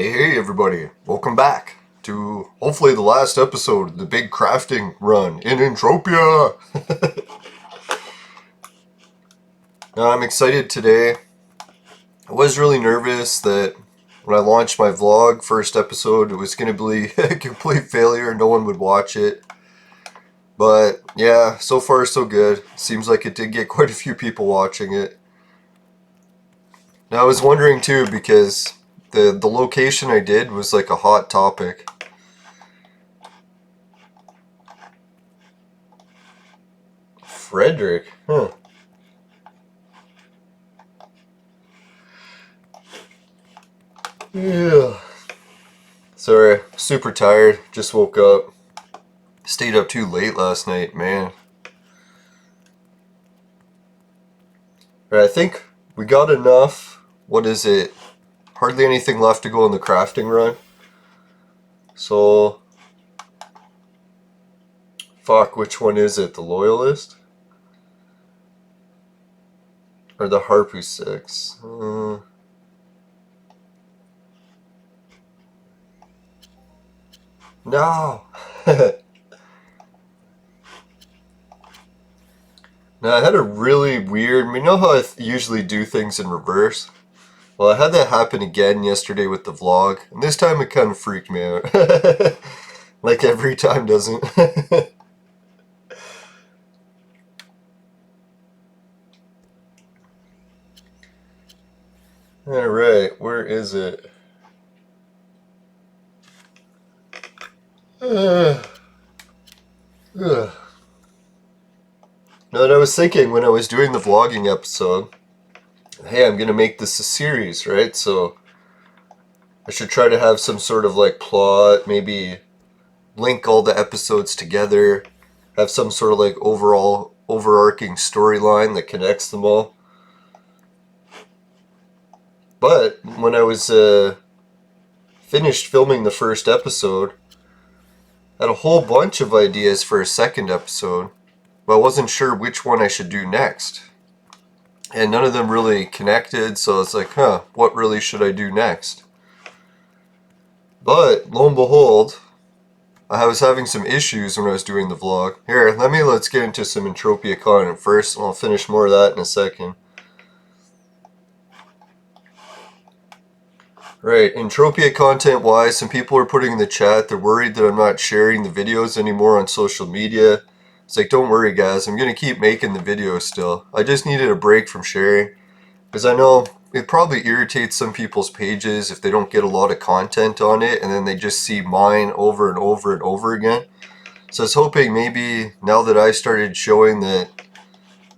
Hey everybody, welcome back to hopefully the last episode of the big crafting run in Entropia! Now I'm excited today. I was really nervous that when I launched my vlog first episode it was going to be a complete failure, no one would watch it. But yeah, so far so good. Seems like it did get quite a few people watching it. Now I was wondering too, because the location I did was like a hot topic. Frederick? Huh. Yeah. Sorry, super tired. Just woke up. Stayed up too late last night, man. Right, I think we got enough. What is it? Hardly anything left to go in the crafting run. So, fuck, which one is it? The Loyalist? Or the Harpu 6? No! Now, I had a really weird... You know how I usually do things in reverse? Well, I had that happen again yesterday with the vlog, and this time it kind of freaked me out. Like every time, doesn't it? Alright, where is it? Now, what I was thinking when I was doing the vlogging episode, hey, I'm gonna make this a series, right? So I should try to have some sort of like plot, maybe link all the episodes together, have some sort of like overall overarching storyline that connects them all. But when I was finished filming the first episode, I had a whole bunch of ideas for a second episode, but I wasn't sure which one I should do next. And none of them really connected, so it's like, what really should I do next? But, lo and behold, I was having some issues when I was doing the vlog. Here, let's get into some Entropia content first, and I'll finish more of that in a second. Right, Entropia content-wise, some people are putting in the chat, they're worried that I'm not sharing the videos anymore on social media. It's like, don't worry guys, I'm going to keep making the videos still. I just needed a break from sharing, because I know it probably irritates some people's pages if they don't get a lot of content on it, and then they just see mine over and over and over again. So I was hoping maybe now that I started showing that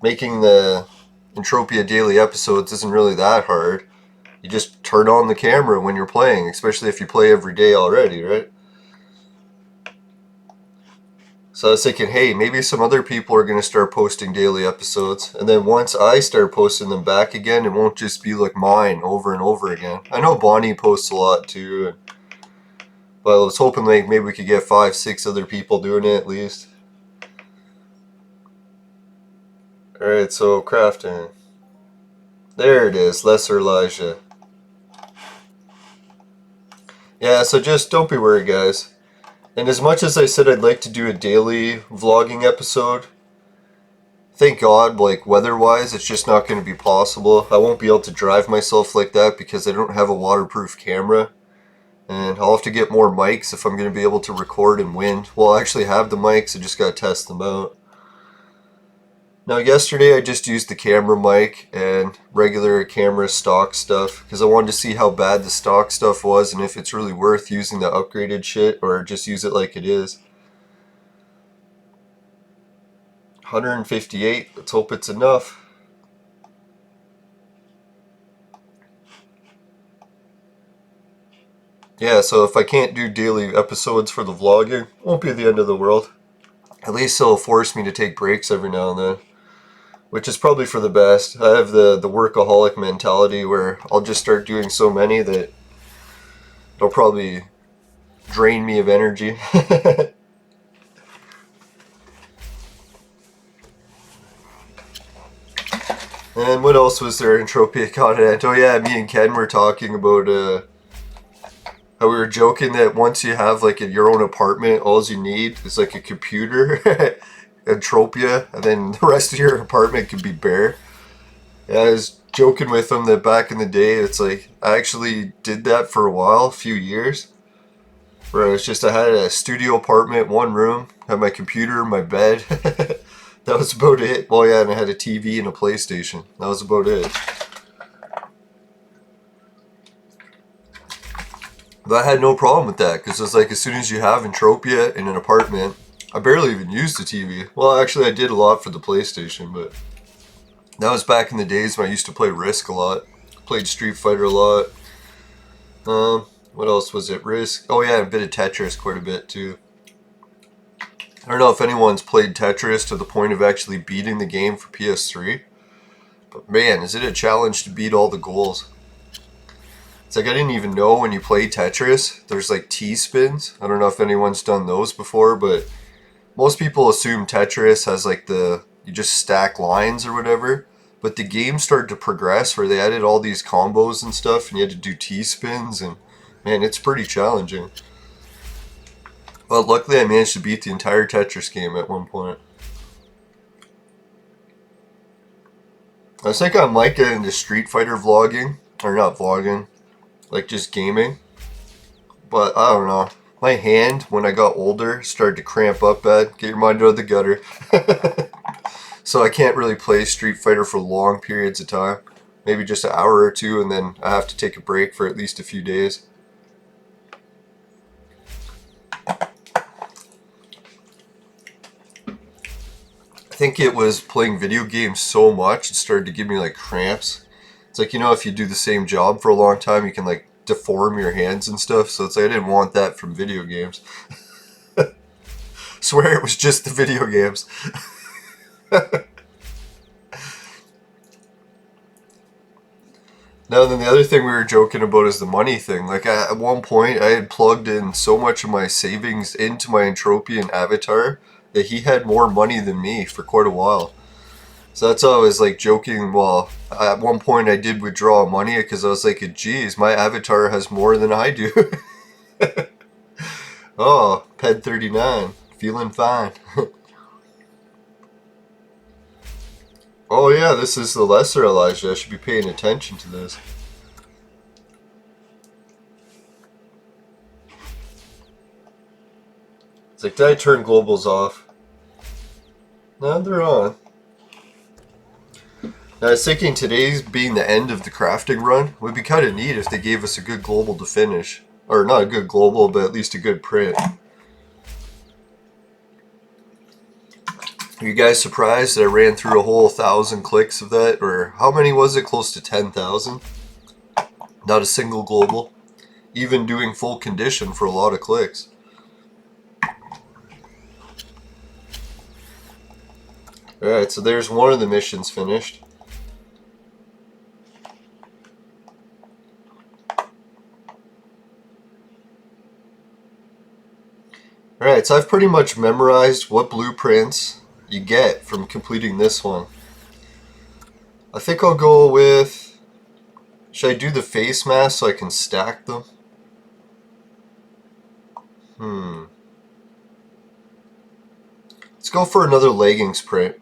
making the Entropia daily episodes isn't really that hard. You just turn on the camera when you're playing, especially if you play every day already, right? So I was thinking, hey, maybe some other people are going to start posting daily episodes, and then once I start posting them back again, it won't just be like mine over and over again. I know Bonnie posts a lot too, but I was hoping like maybe we could get 5, 6 other people doing it at least. Alright, so crafting. There it is, Lesser Elijah. Yeah, so just don't be worried, guys. And as much as I said I'd like to do a daily vlogging episode, thank God, like weather-wise, it's just not going to be possible. I won't be able to drive myself like that because I don't have a waterproof camera. And I'll have to get more mics if I'm going to be able to record in wind. Well, I actually have the mics, I just got to test them out. Now yesterday I just used the camera mic and regular camera stock stuff because I wanted to see how bad the stock stuff was and if it's really worth using the upgraded shit or just use it like it is. 158, let's hope it's enough. Yeah, so if I can't do daily episodes for the vlogging, it won't be the end of the world. At least it'll force me to take breaks every now and then, which is probably for the best. I have the workaholic mentality where I'll just start doing so many that they'll probably drain me of energy. And what else was there in Entropia content? Oh yeah, me and Ken were talking about how we were joking that once you have like your own apartment, all you need is like a computer, Entropia, and then the rest of your apartment can be bare. Yeah, I was joking with him that back in the day, it's like I actually did that for a while, a few years, where I had a studio apartment, one room, had my computer, my bed. That was about it. Well, yeah, and I had a TV and a PlayStation. That was about it. But I had no problem with that, because it's like as soon as you have Entropia in an apartment, I barely even used the TV. Well, actually, I did a lot for the PlayStation, but that was back in the days when I used to play Risk a lot. Played Street Fighter a lot. What else was it? Risk. Oh yeah, a bit of Tetris, quite a bit too. I don't know if anyone's played Tetris to the point of actually beating the game for PS3. But man, is it a challenge to beat all the goals. It's like I didn't even know when you play Tetris, there's like T-spins. I don't know if anyone's done those before, but most people assume Tetris has like you just stack lines or whatever. But the game started to progress where they added all these combos and stuff, and you had to do T-spins, and man, it's pretty challenging. But luckily I managed to beat the entire Tetris game at one point. I think I might get into Street Fighter vlogging, or not vlogging, like just gaming. But I don't know. My hand, when I got older, started to cramp up bad. Get your mind out of the gutter. So I can't really play Street Fighter for long periods of time. Maybe just an hour or two, and then I have to take a break for at least a few days. I think it was playing video games so much, it started to give me like cramps. It's like, you know, if you do the same job for a long time, you can like deform your hands and stuff. So it's like I didn't want that from video games. Swear it was just the video games. Now then, the other thing we were joking about is the money thing. Like at one point I had plugged in so much of my savings into my Entropian avatar that he had more money than me for quite a while. So that's how I was like joking. Well, at one point I did withdraw money because I was like, geez, my avatar has more than I do. Oh, PED 39, feeling fine. Oh yeah, this is the lesser Elijah. I should be paying attention to this. It's like, did I turn globals off? No, they're on. Now, I was thinking today's being the end of the crafting run, it would be kind of neat if they gave us a good global to finish. Or not a good global, but at least a good print. Are you guys surprised that I ran through a whole 1,000 clicks of that? Or how many was it? Close to 10,000? Not a single global. Even doing full condition for a lot of clicks. Alright, so there's one of the missions finished. Alright, so I've pretty much memorized what blueprints you get from completing this one. I think I'll go with... Should I do the face mask so I can stack them? Let's go for another leggings print.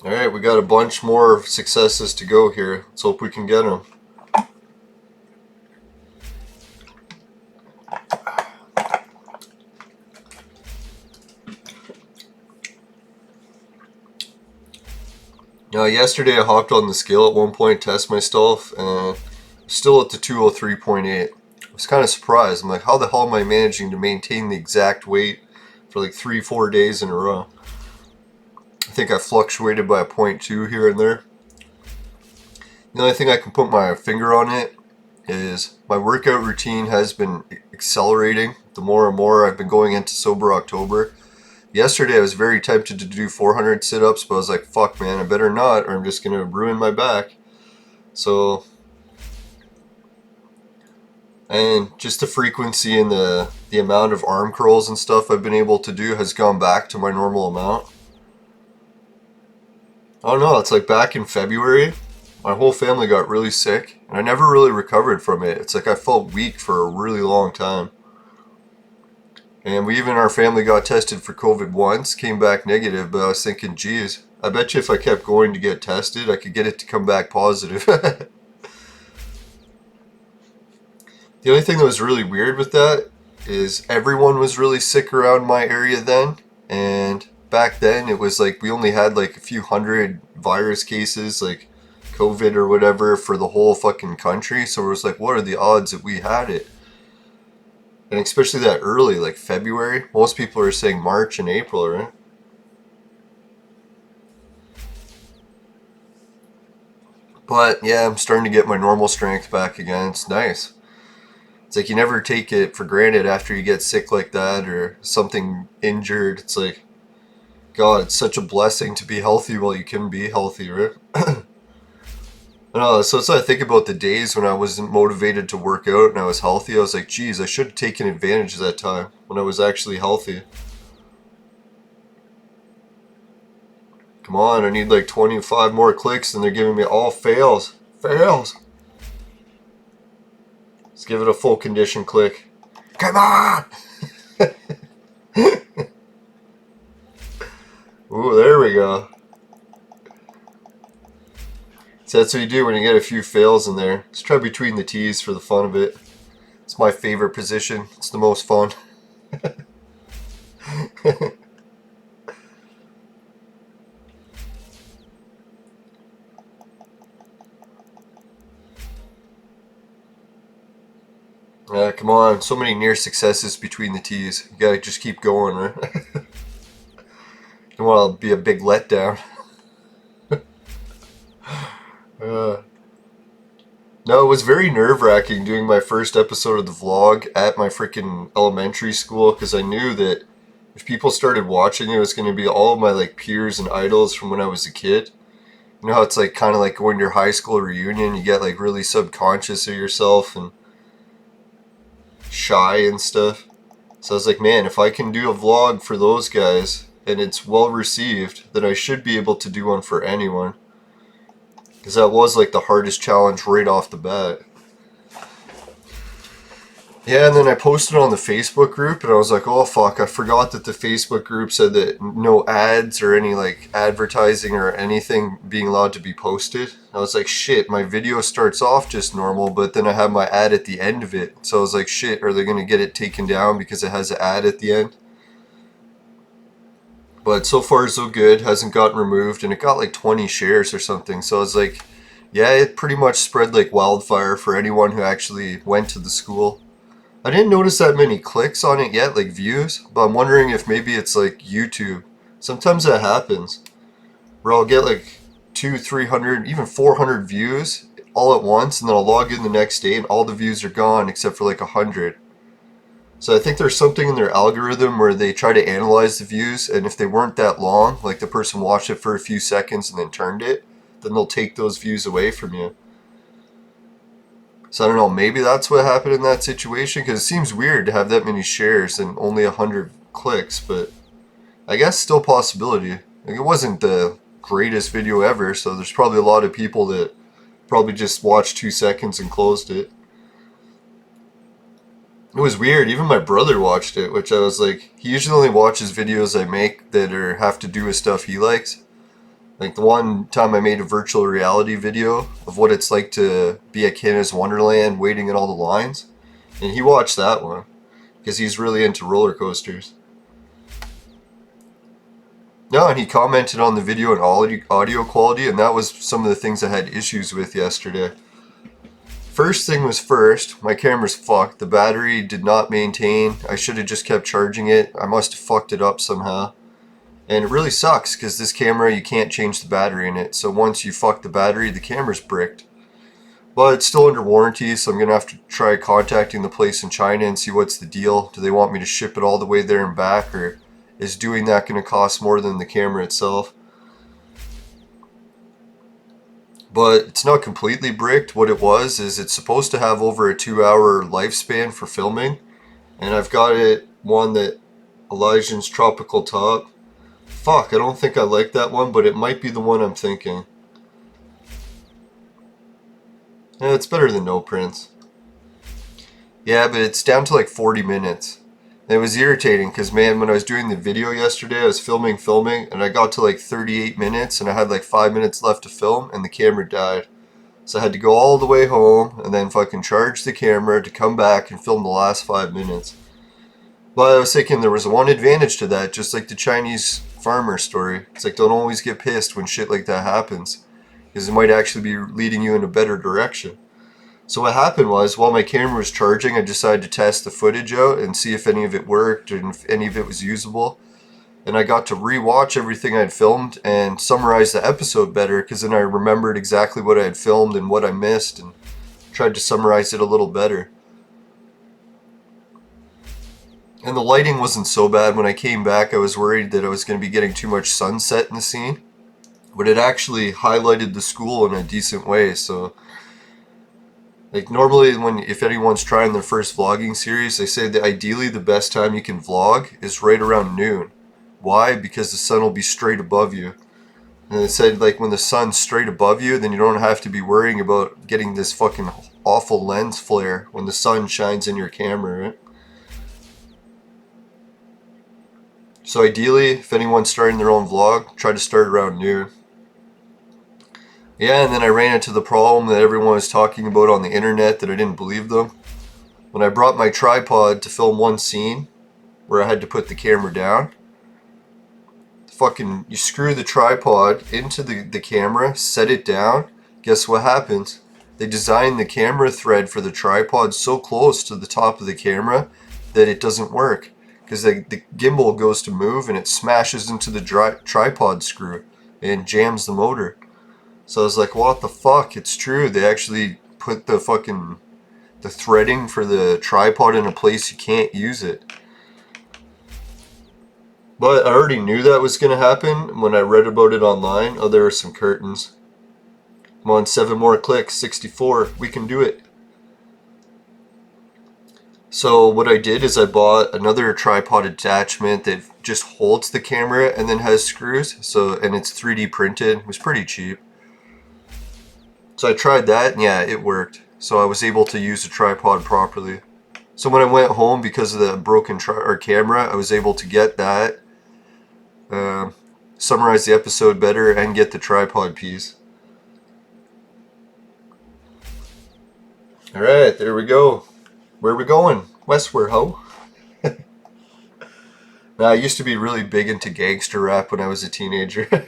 Alright, we got a bunch more successes to go here. Let's hope we can get them. Now, yesterday I hopped on the scale at one point to test myself, and still at the 203.8. I was kind of surprised. I'm like, how the hell am I managing to maintain the exact weight for like 3-4 days in a row? I think I fluctuated by a 0.2 here and there. The only thing I can put my finger on it is my workout routine has been accelerating the more and more I've been going into sober October. Yesterday I was very tempted to do 400 sit-ups, but I was like, fuck man, I better not or I'm just going to ruin my back. So, and just the frequency and the amount of arm curls and stuff I've been able to do has gone back to my normal amount. I don't know, it's like back in February, my whole family got really sick, and I never really recovered from it. It's like I felt weak for a really long time. And our family got tested for COVID once, came back negative, but I was thinking, geez, I bet you if I kept going to get tested, I could get it to come back positive. The only thing that was really weird with that is everyone was really sick around my area then, and back then it was like we only had like a few hundred virus cases, like COVID or whatever, for the whole fucking country, so it was like, what are the odds that we had it? And especially that early, like February, most people are saying March and April, right? But yeah, I'm starting to get my normal strength back again. It's nice. It's like you never take it for granted after you get sick like that or something injured. It's like, God, it's such a blessing to be healthy while you can be healthy, right? So it's I think about the days when I wasn't motivated to work out and I was healthy. I was like, geez, I should have taken advantage of that time when I was actually healthy. Come on, I need like 25 more clicks and they're giving me all fails. Fails. Let's give it a full condition click. Come on! Ooh, there we go. So that's what you do when you get a few fails in there. Let's try between the T's for the fun of it. It's my favorite position. It's the most fun. Come on. So many near successes between the T's. You gotta just keep going, right? Don't want to be a big letdown. No, it was very nerve-wracking doing my first episode of the vlog at my freaking elementary school, because I knew that if people started watching it was going to be all of my like peers and idols from when I was a kid. You know how it's like kind of like going to your high school reunion, you get like really subconscious of yourself and shy and stuff. So I was like, man, if I can do a vlog for those guys and it's well received, then I should be able to do one for anyone. Because that was like the hardest challenge right off the bat. Yeah, and then I posted on the Facebook group and I was like, oh fuck, I forgot that the Facebook group said that no ads or any like advertising or anything being allowed to be posted. I was like, shit, my video starts off just normal, but then I have my ad at the end of it. So I was like, shit, are they going to get it taken down because it has an ad at the end? But so far so good, hasn't gotten removed, and it got like 20 shares or something. So I was like, yeah, it pretty much spread like wildfire for anyone who actually went to the school. I didn't notice that many clicks on it yet, like views, but I'm wondering if maybe it's like YouTube. Sometimes that happens, where I'll get like 200, 300, even 400 views all at once, and then I'll log in the next day and all the views are gone except for like 100. So I think there's something in their algorithm where they try to analyze the views, and if they weren't that long, like the person watched it for a few seconds and then turned it, then they'll take those views away from you. So I don't know, maybe that's what happened in that situation, because it seems weird to have that many shares and only 100 clicks, but I guess still possibility. Like, it wasn't the greatest video ever, so there's probably a lot of people that probably just watched 2 seconds and closed it. It was weird, even my brother watched it, which I was like, he usually only watches videos I make that have to do with stuff he likes. Like the one time I made a virtual reality video of what it's like to be at Canada's Wonderland waiting in all the lines. And he watched that one because he's really into roller coasters. No, and he commented on the video and audio quality, and that was some of the things I had issues with yesterday. First thing was first, my camera's fucked. The battery did not maintain. I should have just kept charging it. I must have fucked it up somehow. And it really sucks because this camera, you can't change the battery in it. So once you fuck the battery, the camera's bricked. But it's still under warranty, so I'm going to have to try contacting the place in China and see what's the deal. Do they want me to ship it all the way there and back, or is doing that going to cost more than the camera itself? But it's not completely bricked. What it was is it's supposed to have over a 2-hour lifespan for filming. And I've got it one that Elijah's Tropical Top. Fuck, I don't think I like that one, but it might be the one I'm thinking. Yeah, it's better than no prints. Yeah, but it's down to like 40 minutes. And it was irritating because, man, when I was doing the video yesterday, I was filming, and I got to like 38 minutes and I had like 5 minutes left to film and the camera died. So I had to go all the way home and then fucking charge the camera to come back and film the last 5 minutes. But I was thinking there was one advantage to that, just like the Chinese farmer story. It's like, don't always get pissed when shit like that happens, because it might actually be leading you in a better direction. So what happened was, while my camera was charging, I decided to test the footage out and see if any of it worked and if any of it was usable. And I got to re-watch everything I'd filmed and summarize the episode better, because then I remembered exactly what I had filmed and what I missed and tried to summarize it a little better. And the lighting wasn't so bad. When I came back, I was worried that I was going to be getting too much sunset in the scene. But it actually highlighted the school in a decent way, so... Like, normally, if anyone's trying their first vlogging series, they say that ideally the best time you can vlog is right around noon. Why? Because the sun will be straight above you. And they said, like, when the sun's straight above you, then you don't have to be worrying about getting this fucking awful lens flare when the sun shines in your camera, right? So ideally, if anyone's starting their own vlog, try to start around noon. Yeah, and then I ran into the problem that everyone was talking about on the internet that I didn't believe them. When I brought my tripod to film one scene where I had to put the camera down, you screw the tripod into the camera, set it down, guess what happens? They designed the camera thread for the tripod so close to the top of the camera that it doesn't work. Because the gimbal goes to move and it smashes into the tripod screw and jams the motor. So I was like, what the fuck? It's true. They actually put the threading for the tripod in a place you can't use it. But I already knew that was going to happen when I read about it online. Oh, there are some curtains. Come on, 7 more clicks, 64. We can do it. So what I did is I bought another tripod attachment that just holds the camera and then has screws. And it's 3D printed. It was pretty cheap. So I tried that, and yeah, it worked. So I was able to use the tripod properly. So when I went home, because of the broken camera, I was able to get that, summarize the episode better, and get the tripod piece. Alright, there we go. Where are we going? Westward, ho? Now, I used to be really big into gangster rap when I was a teenager.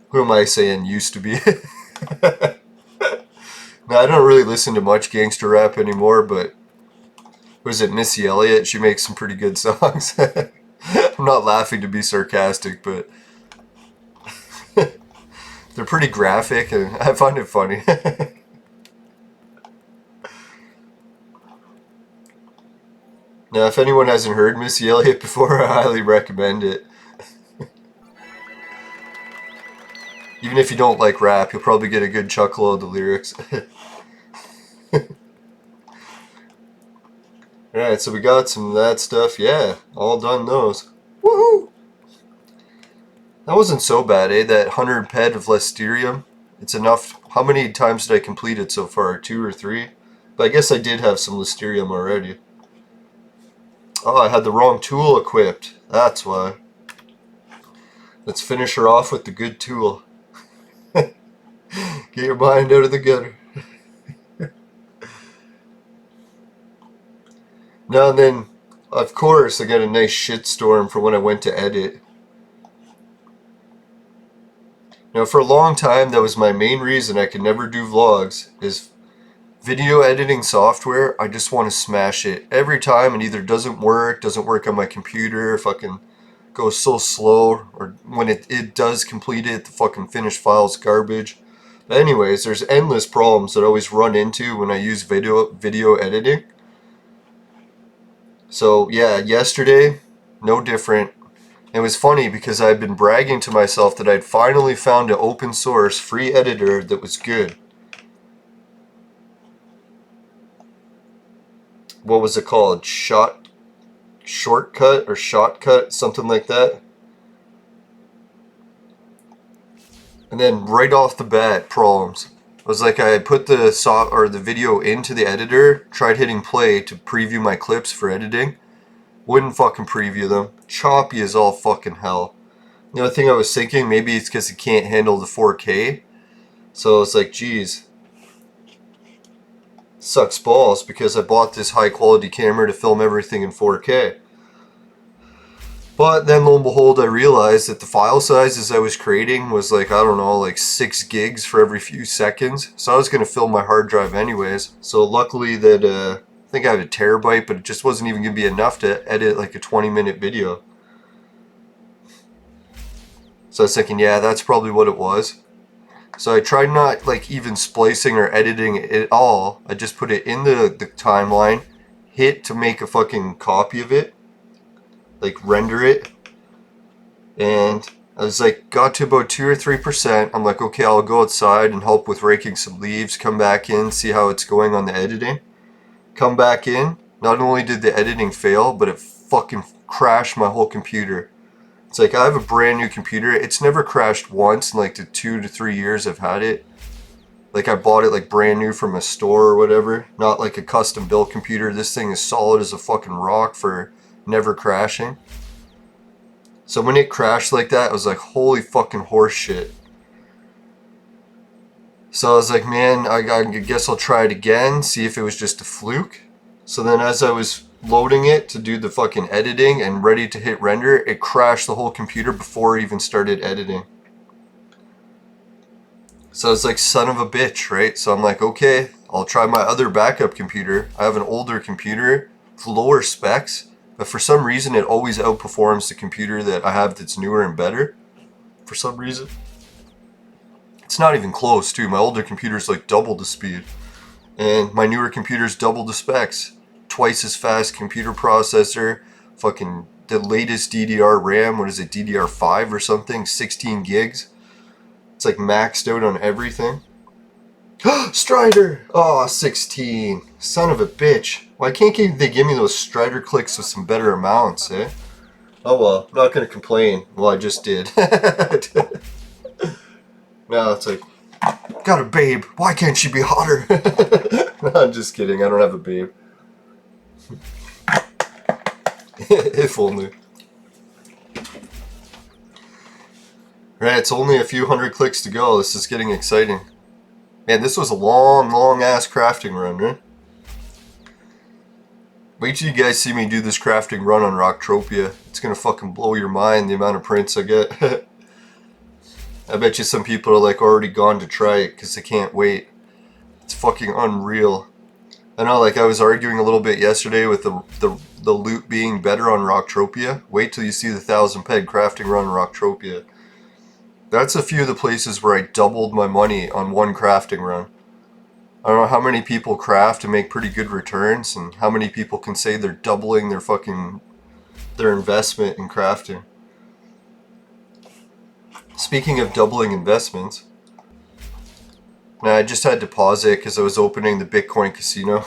Who am I saying used to be? No, I don't really listen to much gangster rap anymore, but was it Missy Elliott? She makes some pretty good songs. I'm not laughing to be sarcastic, but they're pretty graphic and I find it funny. Now, if anyone hasn't heard Missy Elliott before, I highly recommend it. Even if you don't like rap, you'll probably get a good chuckle out of the lyrics. Alright, so we got some of that stuff. Yeah, all done those. Woohoo! That wasn't so bad, eh? That 100 PED of Listerium. It's enough. How many times did I complete it so far? 2 or 3? But I guess I did have some Listerium already. Oh, I had the wrong tool equipped. That's why. Let's finish her off with the good tool. Get your mind out of the gutter. Now and then, of course, I got a nice shitstorm for when I went to edit. Now, for a long time, that was my main reason I could never do vlogs, is video editing software. I just want to smash it. Every time it either doesn't work on my computer, fucking goes so slow, or when it does complete it, the fucking finished file's garbage. But anyways, there's endless problems that I always run into when I use video editing. So yeah, yesterday, no different. It was funny because I'd been bragging to myself that I'd finally found an open source free editor that was good. What was it called? shortcut or shotcut, something like that. And then right off the bat, problems. It was like I put the video into the editor, tried hitting play to preview my clips for editing. Wouldn't fucking preview them. Choppy as all fucking hell. The other thing I was thinking, maybe it's because it can't handle the 4K. So it's like, geez, sucks balls because I bought this high quality camera to film everything in 4K. But then lo and behold, I realized that the file sizes I was creating was like, I don't know, like 6 gigs for every few seconds. So I was going to fill my hard drive anyways. So luckily that, I think I have a terabyte, but it just wasn't even going to be enough to edit like a 20-minute video. So I was thinking, yeah, that's probably what it was. So I tried not like even splicing or editing it at all. I just put it in the timeline, hit to make a fucking copy of it, like render it, and I was like, got to about 2 or 3%. I'm like, okay, I'll go outside and help with raking some leaves, come back in, see how it's going on the editing. Come back in, not only did the editing fail, but it fucking crashed my whole computer. It's like, I have a brand new computer. It's never crashed once in like the 2 to 3 years I've had it. Like I bought it like brand new from a store or whatever. Not like a custom built computer. This thing is solid as a fucking rock for never crashing. So when it crashed like that, I was like, holy fucking horse shit. So I was like, man, I guess I'll try it again, see if it was just a fluke. So then as I was loading it to do the fucking editing and ready to hit render, it crashed the whole computer before it even started editing. So it's like, son of a bitch, right? So I'm like, okay, I'll try my other backup computer. I have an older computer with lower specs, but for some reason it always outperforms the computer that I have that's newer and better. For some reason. It's not even close too. My older computer's like double the speed. And my newer computer's double the specs. Twice as fast computer processor, fucking the latest DDR RAM, what is it, DDR5 or something, 16 gigs. It's like maxed out on everything. Strider! Oh, 16. Son of a bitch. Why can't they give me those Strider clicks with some better amounts, eh? Oh well, I'm not gonna complain. Well, I just did. Now it's like, got a babe. Why can't she be hotter? No, I'm just kidding. I don't have a babe. If only. Right, it's only a few hundred clicks to go. This is getting exciting. Man, this was a long ass crafting run, right? Wait till you guys see me do this crafting run on Rocktropia. It's gonna fucking blow your mind, the amount of prints I get. I bet you some people are like already gone to try it because they can't wait. It's fucking unreal. I know, like I was arguing a little bit yesterday with the loot being better on Rocktropia. Wait till you see the 1000 peg crafting run on Rocktropia. That's a few of the places where I doubled my money on one crafting run. I don't know how many people craft and make pretty good returns, and how many people can say they're doubling their investment in crafting. Speaking of doubling investments, now I just had to pause it because I was opening the Bitcoin casino.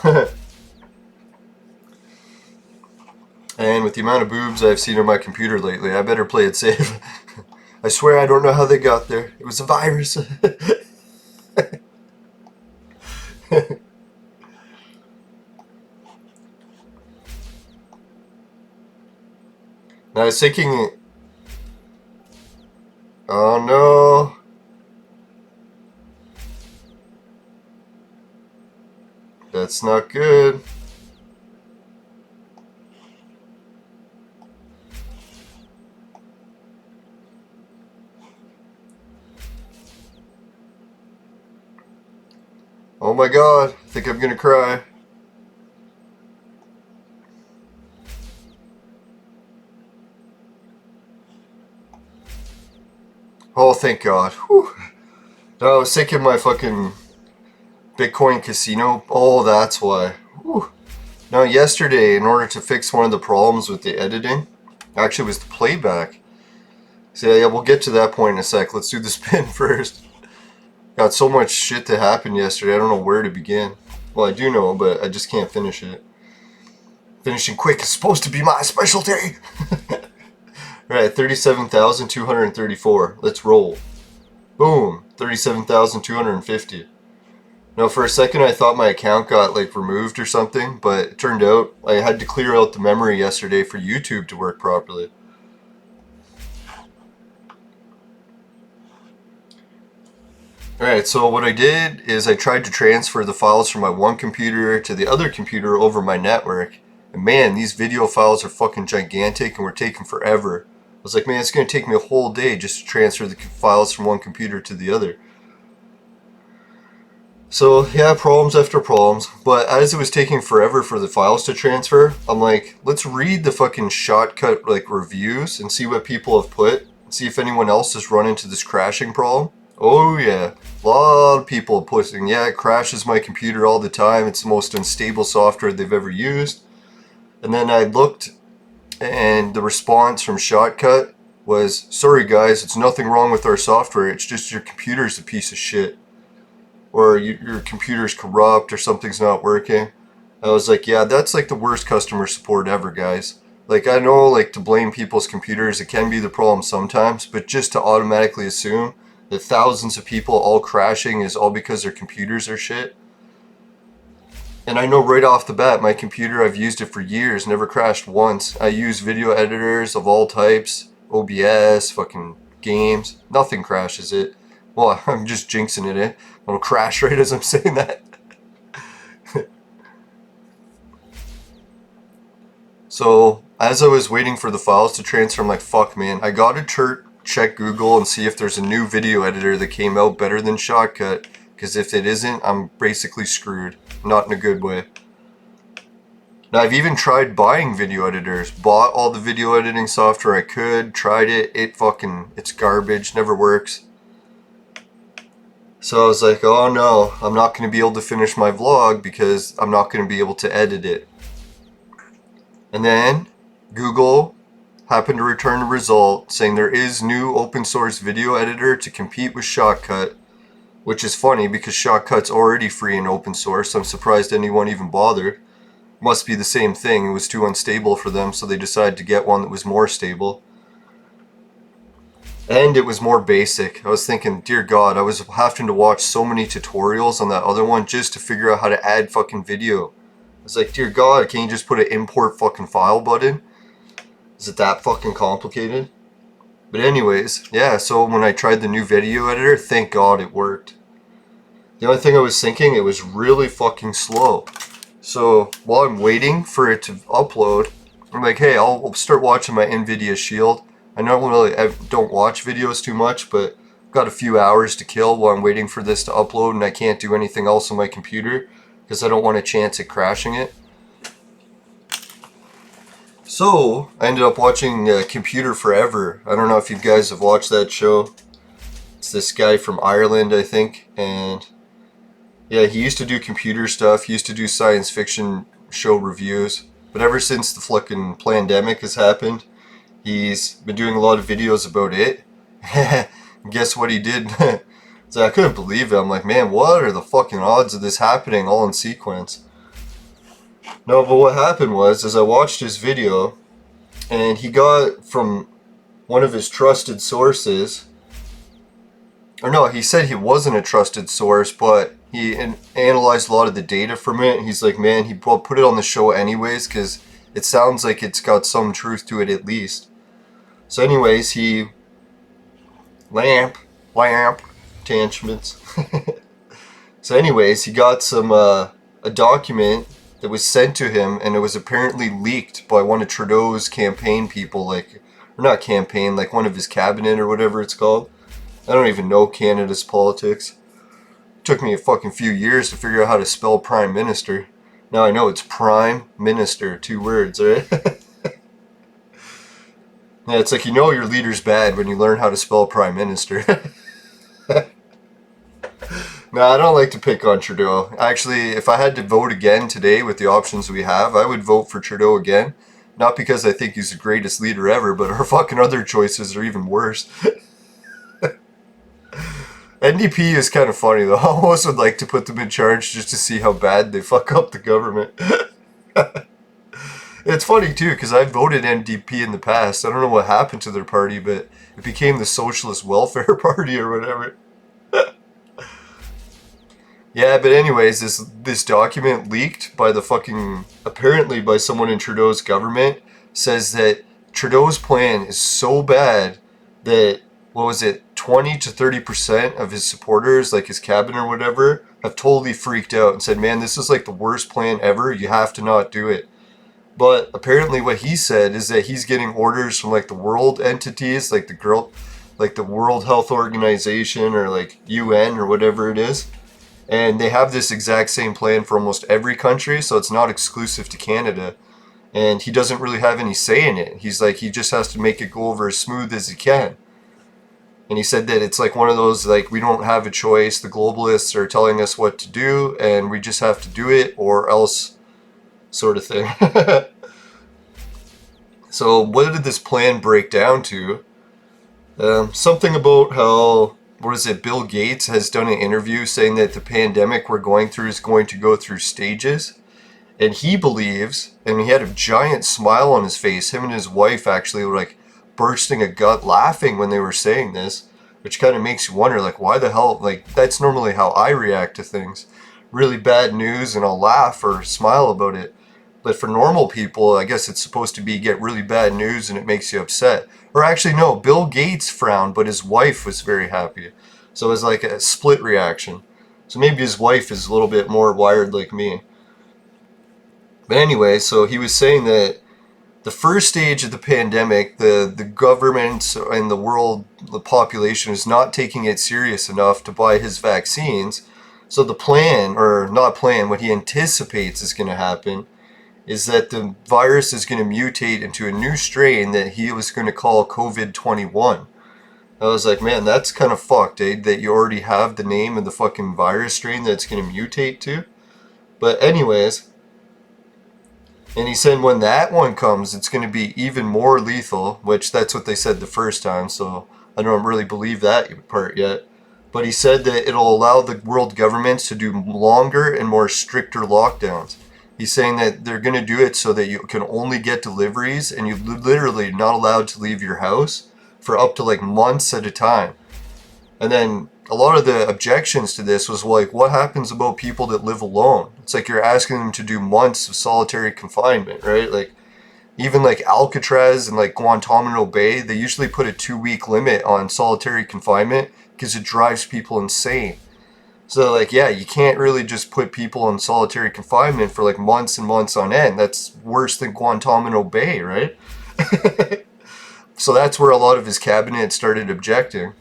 And with the amount of boobs I've seen on my computer lately, I better play it safe. I swear I don't know how they got there. It was a virus. Now I was thinking, oh no. That's not good. Oh my god, I think I'm gonna cry. Oh, thank god. Whew. No, I was thinking my fucking Bitcoin casino. Oh, that's why. Whew. Now, yesterday, in order to fix one of the problems with the editing, actually it was the playback. So yeah, we'll get to that point in a sec. Let's do the spin first. Got so much shit that happened yesterday, I don't know where to begin. Well, I do know, but I just can't finish it. Finishing quick is supposed to be my specialty. Alright, 37,234. Let's roll. Boom. 37,250. Now, for a second I thought my account got like removed or something, but it turned out I had to clear out the memory yesterday for YouTube to work properly. Alright, so what I did is I tried to transfer the files from my one computer to the other computer over my network. And man, these video files are fucking gigantic and were taking forever. I was like, man, it's going to take me a whole day just to transfer the files from one computer to the other. So yeah, problems after problems, but as it was taking forever for the files to transfer, I'm like, let's read the fucking shortcut like reviews and see what people have put, and see if anyone else has run into this crashing problem. Oh yeah, a lot of people posting, yeah, it crashes my computer all the time, it's the most unstable software they've ever used. And then I looked, and the response from Shotcut was, sorry guys, it's nothing wrong with our software, it's just your computer's a piece of shit. Or your computer's corrupt, or something's not working. I was like, yeah, that's like the worst customer support ever, guys. Like, I know, like, to blame people's computers, it can be the problem sometimes, but just to automatically assume that thousands of people all crashing is all because their computers are shit. And I know right off the bat, my computer, I've used it for years, never crashed once. I use video editors of all types, OBS, fucking games, nothing crashes it. Well, I'm just jinxing it, eh? It'll crash right as I'm saying that. So, as I was waiting for the files to transfer, I'm like, fuck man, I gotta check Google and see if there's a new video editor that came out better than Shotcut, because if it isn't, I'm basically screwed. Not in a good way. Now, I've even tried buying video editors, bought all the video editing software I could, tried it, it's garbage, never works. So I was like, oh no, I'm not going to be able to finish my vlog because I'm not going to be able to edit it. And then Google happened to return a result saying there is new open source video editor to compete with Shotcut, which is funny because Shotcut's already free and open source. I'm surprised anyone even bothered. Must be the same thing, it was too unstable for them, so they decided to get one that was more stable. And it was more basic. I was thinking, dear God, I was having to watch so many tutorials on that other one just to figure out how to add fucking video. I was like, dear God, can you just put an import fucking file button? Is it that fucking complicated? But anyways, yeah, so when I tried the new video editor, thank God it worked. The only thing I was thinking, it was really fucking slow. So while I'm waiting for it to upload, I'm like, hey, I'll start watching my NVIDIA Shield. I don't watch videos too much, but I've got a few hours to kill while I'm waiting for this to upload, and I can't do anything else on my computer because I don't want a chance at crashing it. So I ended up watching Computer Forever. I don't know if you guys have watched that show. It's this guy from Ireland, I think, and yeah, he used to do computer stuff. He used to do science fiction show reviews, but ever since the fucking pandemic has happened, he's been doing a lot of videos about it. Guess what he did? So I couldn't believe it. I'm like, man, what are the fucking odds of this happening all in sequence? No, but what happened was, I watched his video, and he got from one of his trusted sources, or no, he said he wasn't a trusted source, but he analyzed a lot of the data from it. He's like, man, he put it on the show anyways, because it sounds like it's got some truth to it at least. So anyways, he lamp tangents. So anyways, he got some a document that was sent to him, and it was apparently leaked by one of Trudeau's campaign people, like, or not campaign, like one of his cabinet or whatever it's called. I don't even know Canada's politics. It took me a fucking few years to figure out how to spell Prime Minister. Now I know it's Prime Minister, 2 words, right? Yeah, it's like, you know your leader's bad when you learn how to spell Prime Minister. No, I don't like to pick on Trudeau. Actually, if I had to vote again today with the options we have, I would vote for Trudeau again. Not because I think he's the greatest leader ever, but our fucking other choices are even worse. NDP is kind of funny though. I almost would like to put them in charge just to see how bad they fuck up the government. It's funny too, because I voted NDP in the past. I don't know what happened to their party, but it became the Socialist Welfare Party or whatever. Yeah, but anyways, this document leaked by the fucking, apparently by someone in Trudeau's government, says that Trudeau's plan is so bad that, what was it, 20 to 30% of his supporters, like his cabinet or whatever, have totally freaked out and said, man, this is like the worst plan ever, you have to not do it. But apparently what he said is that he's getting orders from like the world entities, like the World Health Organization or like UN or whatever it is. And they have this exact same plan for almost every country, so it's not exclusive to Canada. And he doesn't really have any say in it. He's like, he just has to make it go over as smooth as he can. And he said that it's like one of those, like, we don't have a choice. The globalists are telling us what to do, and we just have to do it, or else sort of thing. So what did this plan break down to? Something about how, what is it, Bill Gates has done an interview saying that the pandemic we're going through is going to go through stages. And he believes, and he had a giant smile on his face, him and his wife actually were like bursting a gut laughing when they were saying this, which kind of makes you wonder, like, why the hell, like, that's normally how I react to things. Really bad news and I'll laugh or smile about it. But for normal people, I guess it's supposed to be get really bad news and it makes you upset. Or actually, no, Bill Gates frowned, but his wife was very happy. So it was like a split reaction. So maybe his wife is a little bit more wired like me. But anyway, so he was saying that the first stage of the pandemic, the government and the world, the population is not taking it serious enough to buy his vaccines. So the plan, or not plan, what he anticipates is going to happen is that the virus is going to mutate into a new strain that he was going to call COVID-21. I was like, man, that's kind of fucked, eh? That you already have the name of the fucking virus strain that it's going to mutate to. But anyways, and he said when that one comes, it's going to be even more lethal, which that's what they said the first time, so I don't really believe that part yet. But he said that it'll allow the world governments to do longer and more stricter lockdowns. He's saying that they're going to do it so that you can only get deliveries and you're literally not allowed to leave your house for up to like months at a time. And then a lot of the objections to this was like, what happens about people that live alone? It's like you're asking them to do months of solitary confinement, right? Like even like Alcatraz and like Guantanamo Bay, they usually put a 2-week limit on solitary confinement because it drives people insane. So like, yeah, you can't really just put people in solitary confinement for like months and months on end. That's worse than Guantanamo Bay, right? So that's where a lot of his cabinet started objecting.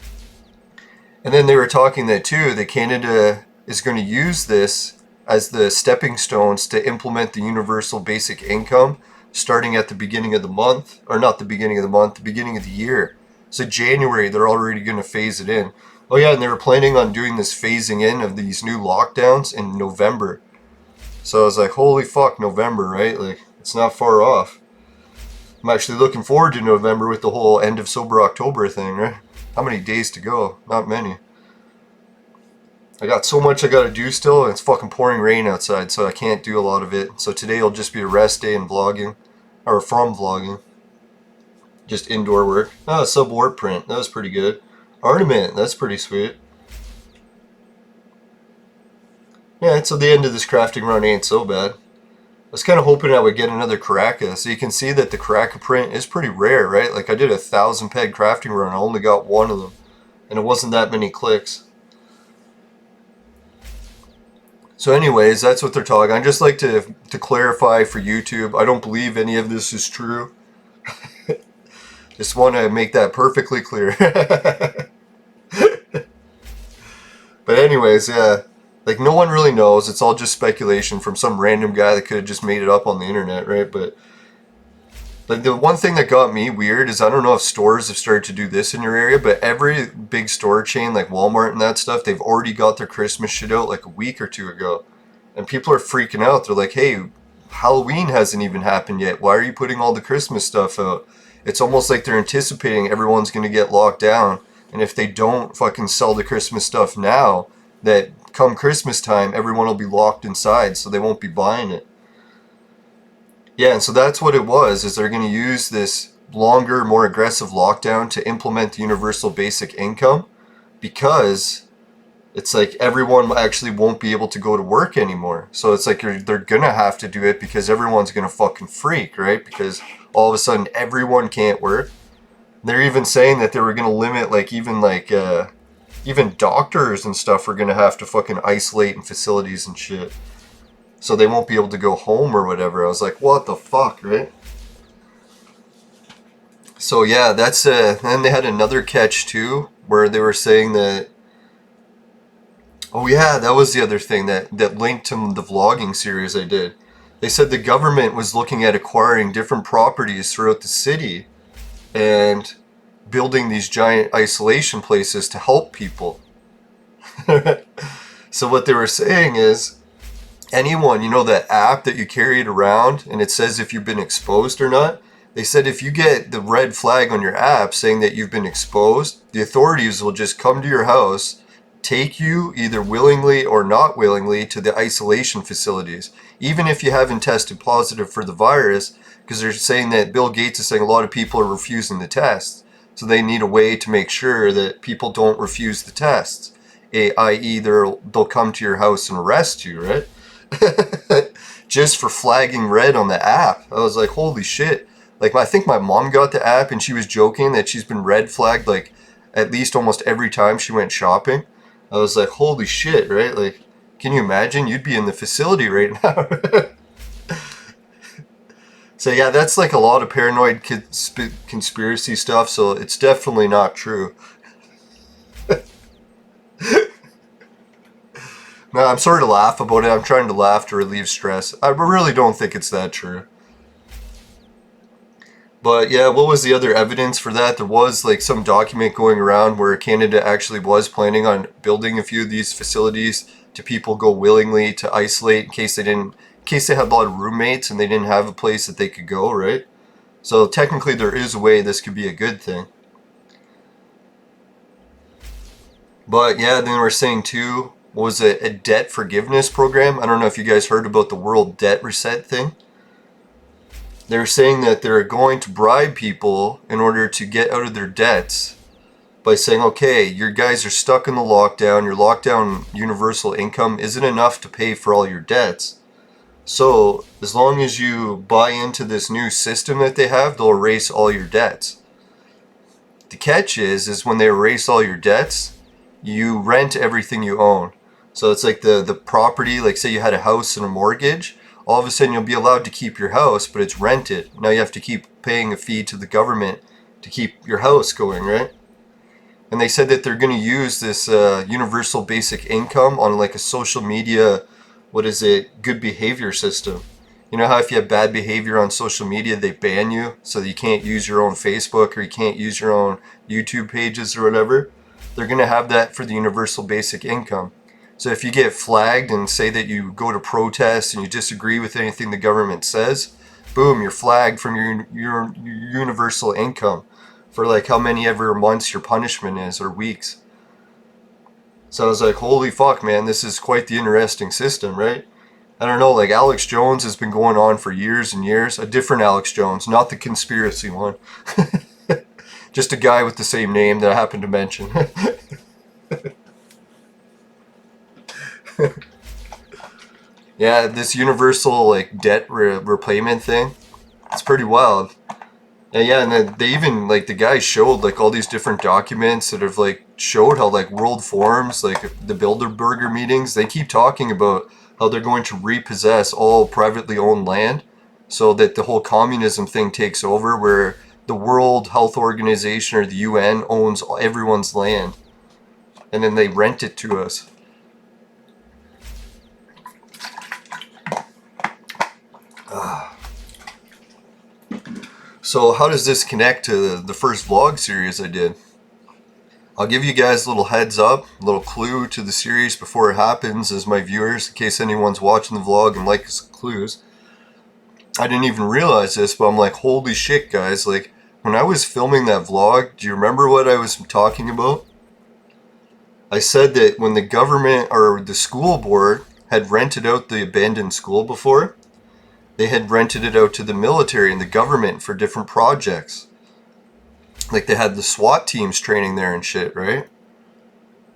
And then they were talking that too, that Canada is going to use this as the stepping stones to implement the universal basic income starting at the beginning of the month, or not the beginning of the month, the beginning of the year. So January, they're already going to phase it in. Oh yeah, and they were planning on doing this phasing in of these new lockdowns in November. So I was like, holy fuck, November, right? Like, it's not far off. I'm actually looking forward to November with the whole end of Sober October thing, right? How many days to go? Not many. I got so much I gotta do still, and it's fucking pouring rain outside, so I can't do a lot of it. So today will just be a rest day and vlogging, or from vlogging. Just indoor work. Oh, sub-warp print, that was pretty good. Ornament, that's pretty sweet. Yeah, so the end of this crafting run ain't so bad. I was kind of hoping I would get another Karaka, so you can see that the Karaka print is pretty rare, right? Like I did 1,000 peg crafting run, I only got one of them, and it wasn't that many clicks. So anyways, that's what they're talking. I'd just like to clarify for YouTube, I don't believe any of this is true. Just want to make that perfectly clear. But anyways, yeah, like no one really knows. It's all just speculation from some random guy that could have just made it up on the internet, right? But like the one thing that got me weird is I don't know if stores have started to do this in your area, but every big store chain like Walmart and that stuff, they've already got their Christmas shit out like a week or two ago. And people are freaking out. They're like, hey, Halloween hasn't even happened yet. Why are you putting all the Christmas stuff out? It's almost like they're anticipating everyone's going to get locked down. And if they don't fucking sell the Christmas stuff now, that come Christmas time, everyone will be locked inside, so they won't be buying it. Yeah, and so that's what it was, is they're going to use this longer, more aggressive lockdown to implement the universal basic income, because it's like everyone actually won't be able to go to work anymore. So it's like they're going to have to do it because everyone's going to fucking freak, right? Because all of a sudden everyone can't work. They're even saying that they were going to limit even doctors and stuff are going to have to fucking isolate in facilities and shit. So they won't be able to go home or whatever. I was like, what the fuck, right? So yeah, that's then they had another catch too, where they were saying that, oh yeah, that was the other thing that linked to the vlogging series I did. They said the government was looking at acquiring different properties throughout the city and building these giant isolation places to help people. So what they were saying is, anyone, you know, that app that you carry it around and it says if you've been exposed or not, they said if you get the red flag on your app saying that you've been exposed, the authorities will just come to your house, take you either willingly or not willingly to the isolation facilities, even if you haven't tested positive for the virus, because they're saying that Bill Gates is saying a lot of people are refusing the tests. So they need a way to make sure that people don't refuse the tests, i.e. they'll come to your house and arrest you, right? Just for flagging red on the app. I was like, holy shit. Like, I think my mom got the app and she was joking that she's been red flagged like at least almost every time she went shopping. I was like, holy shit, right? Like, can you imagine? You'd be in the facility right now. So yeah, that's like a lot of paranoid conspiracy stuff, so it's definitely not true. No, I'm sorry to laugh about it. I'm trying to laugh to relieve stress. I really don't think it's that true. But yeah, what was the other evidence for that? There was like some document going around where Canada actually was planning on building a few of these facilities to people go willingly to isolate in case they had a lot of roommates and they didn't have a place that they could go, right? So technically there is a way this could be a good thing. But yeah, then we're saying too, what was it, a debt forgiveness program? I don't know if you guys heard about the world debt reset thing. They're saying that they're going to bribe people in order to get out of their debts by saying, okay, your guys are stuck in the lockdown, your lockdown universal income isn't enough to pay for all your debts. So as long as you buy into this new system that they have, they'll erase all your debts. The catch is when they erase all your debts, you rent everything you own. So it's like the property, like say you had a house and a mortgage, all of a sudden you'll be allowed to keep your house, but it's rented. Now you have to keep paying a fee to the government to keep your house going, right? And they said that they're going to use this universal basic income on like a social media, good behavior system. You know how if you have bad behavior on social media, they ban you, so that you can't use your own Facebook or you can't use your own YouTube pages or whatever? They're going to have that for the universal basic income. So if you get flagged and say that you go to protest and you disagree with anything the government says, boom, you're flagged from your universal income for like how many ever months your punishment is or weeks. So I was like, holy fuck, man, this is quite the interesting system, right? I don't know, like Alex Jones has been going on for years and years. A different Alex Jones, not the conspiracy one. Just a guy with the same name that I happened to mention. Yeah, this universal like debt repayment thing, it's pretty wild. And yeah, and then they even like the guy showed like all these different documents that have like showed how like world forums, like the Bilderberger meetings, they keep talking about how they're going to repossess all privately owned land so that the whole communism thing takes over, where the World Health Organization or the UN owns everyone's land and then they rent it to us. So how does this connect to the first vlog series I did? I'll give you guys a little heads up, a little clue to the series before it happens as my viewers, in case anyone's watching the vlog and likes clues. I didn't even realize this, but I'm like, holy shit, guys. Like, when I was filming that vlog, do you remember what I was talking about? I said that when the government or the school board had rented out the abandoned school before, they had rented it out to the military and the government for different projects. Like they had the SWAT teams training there and shit, right?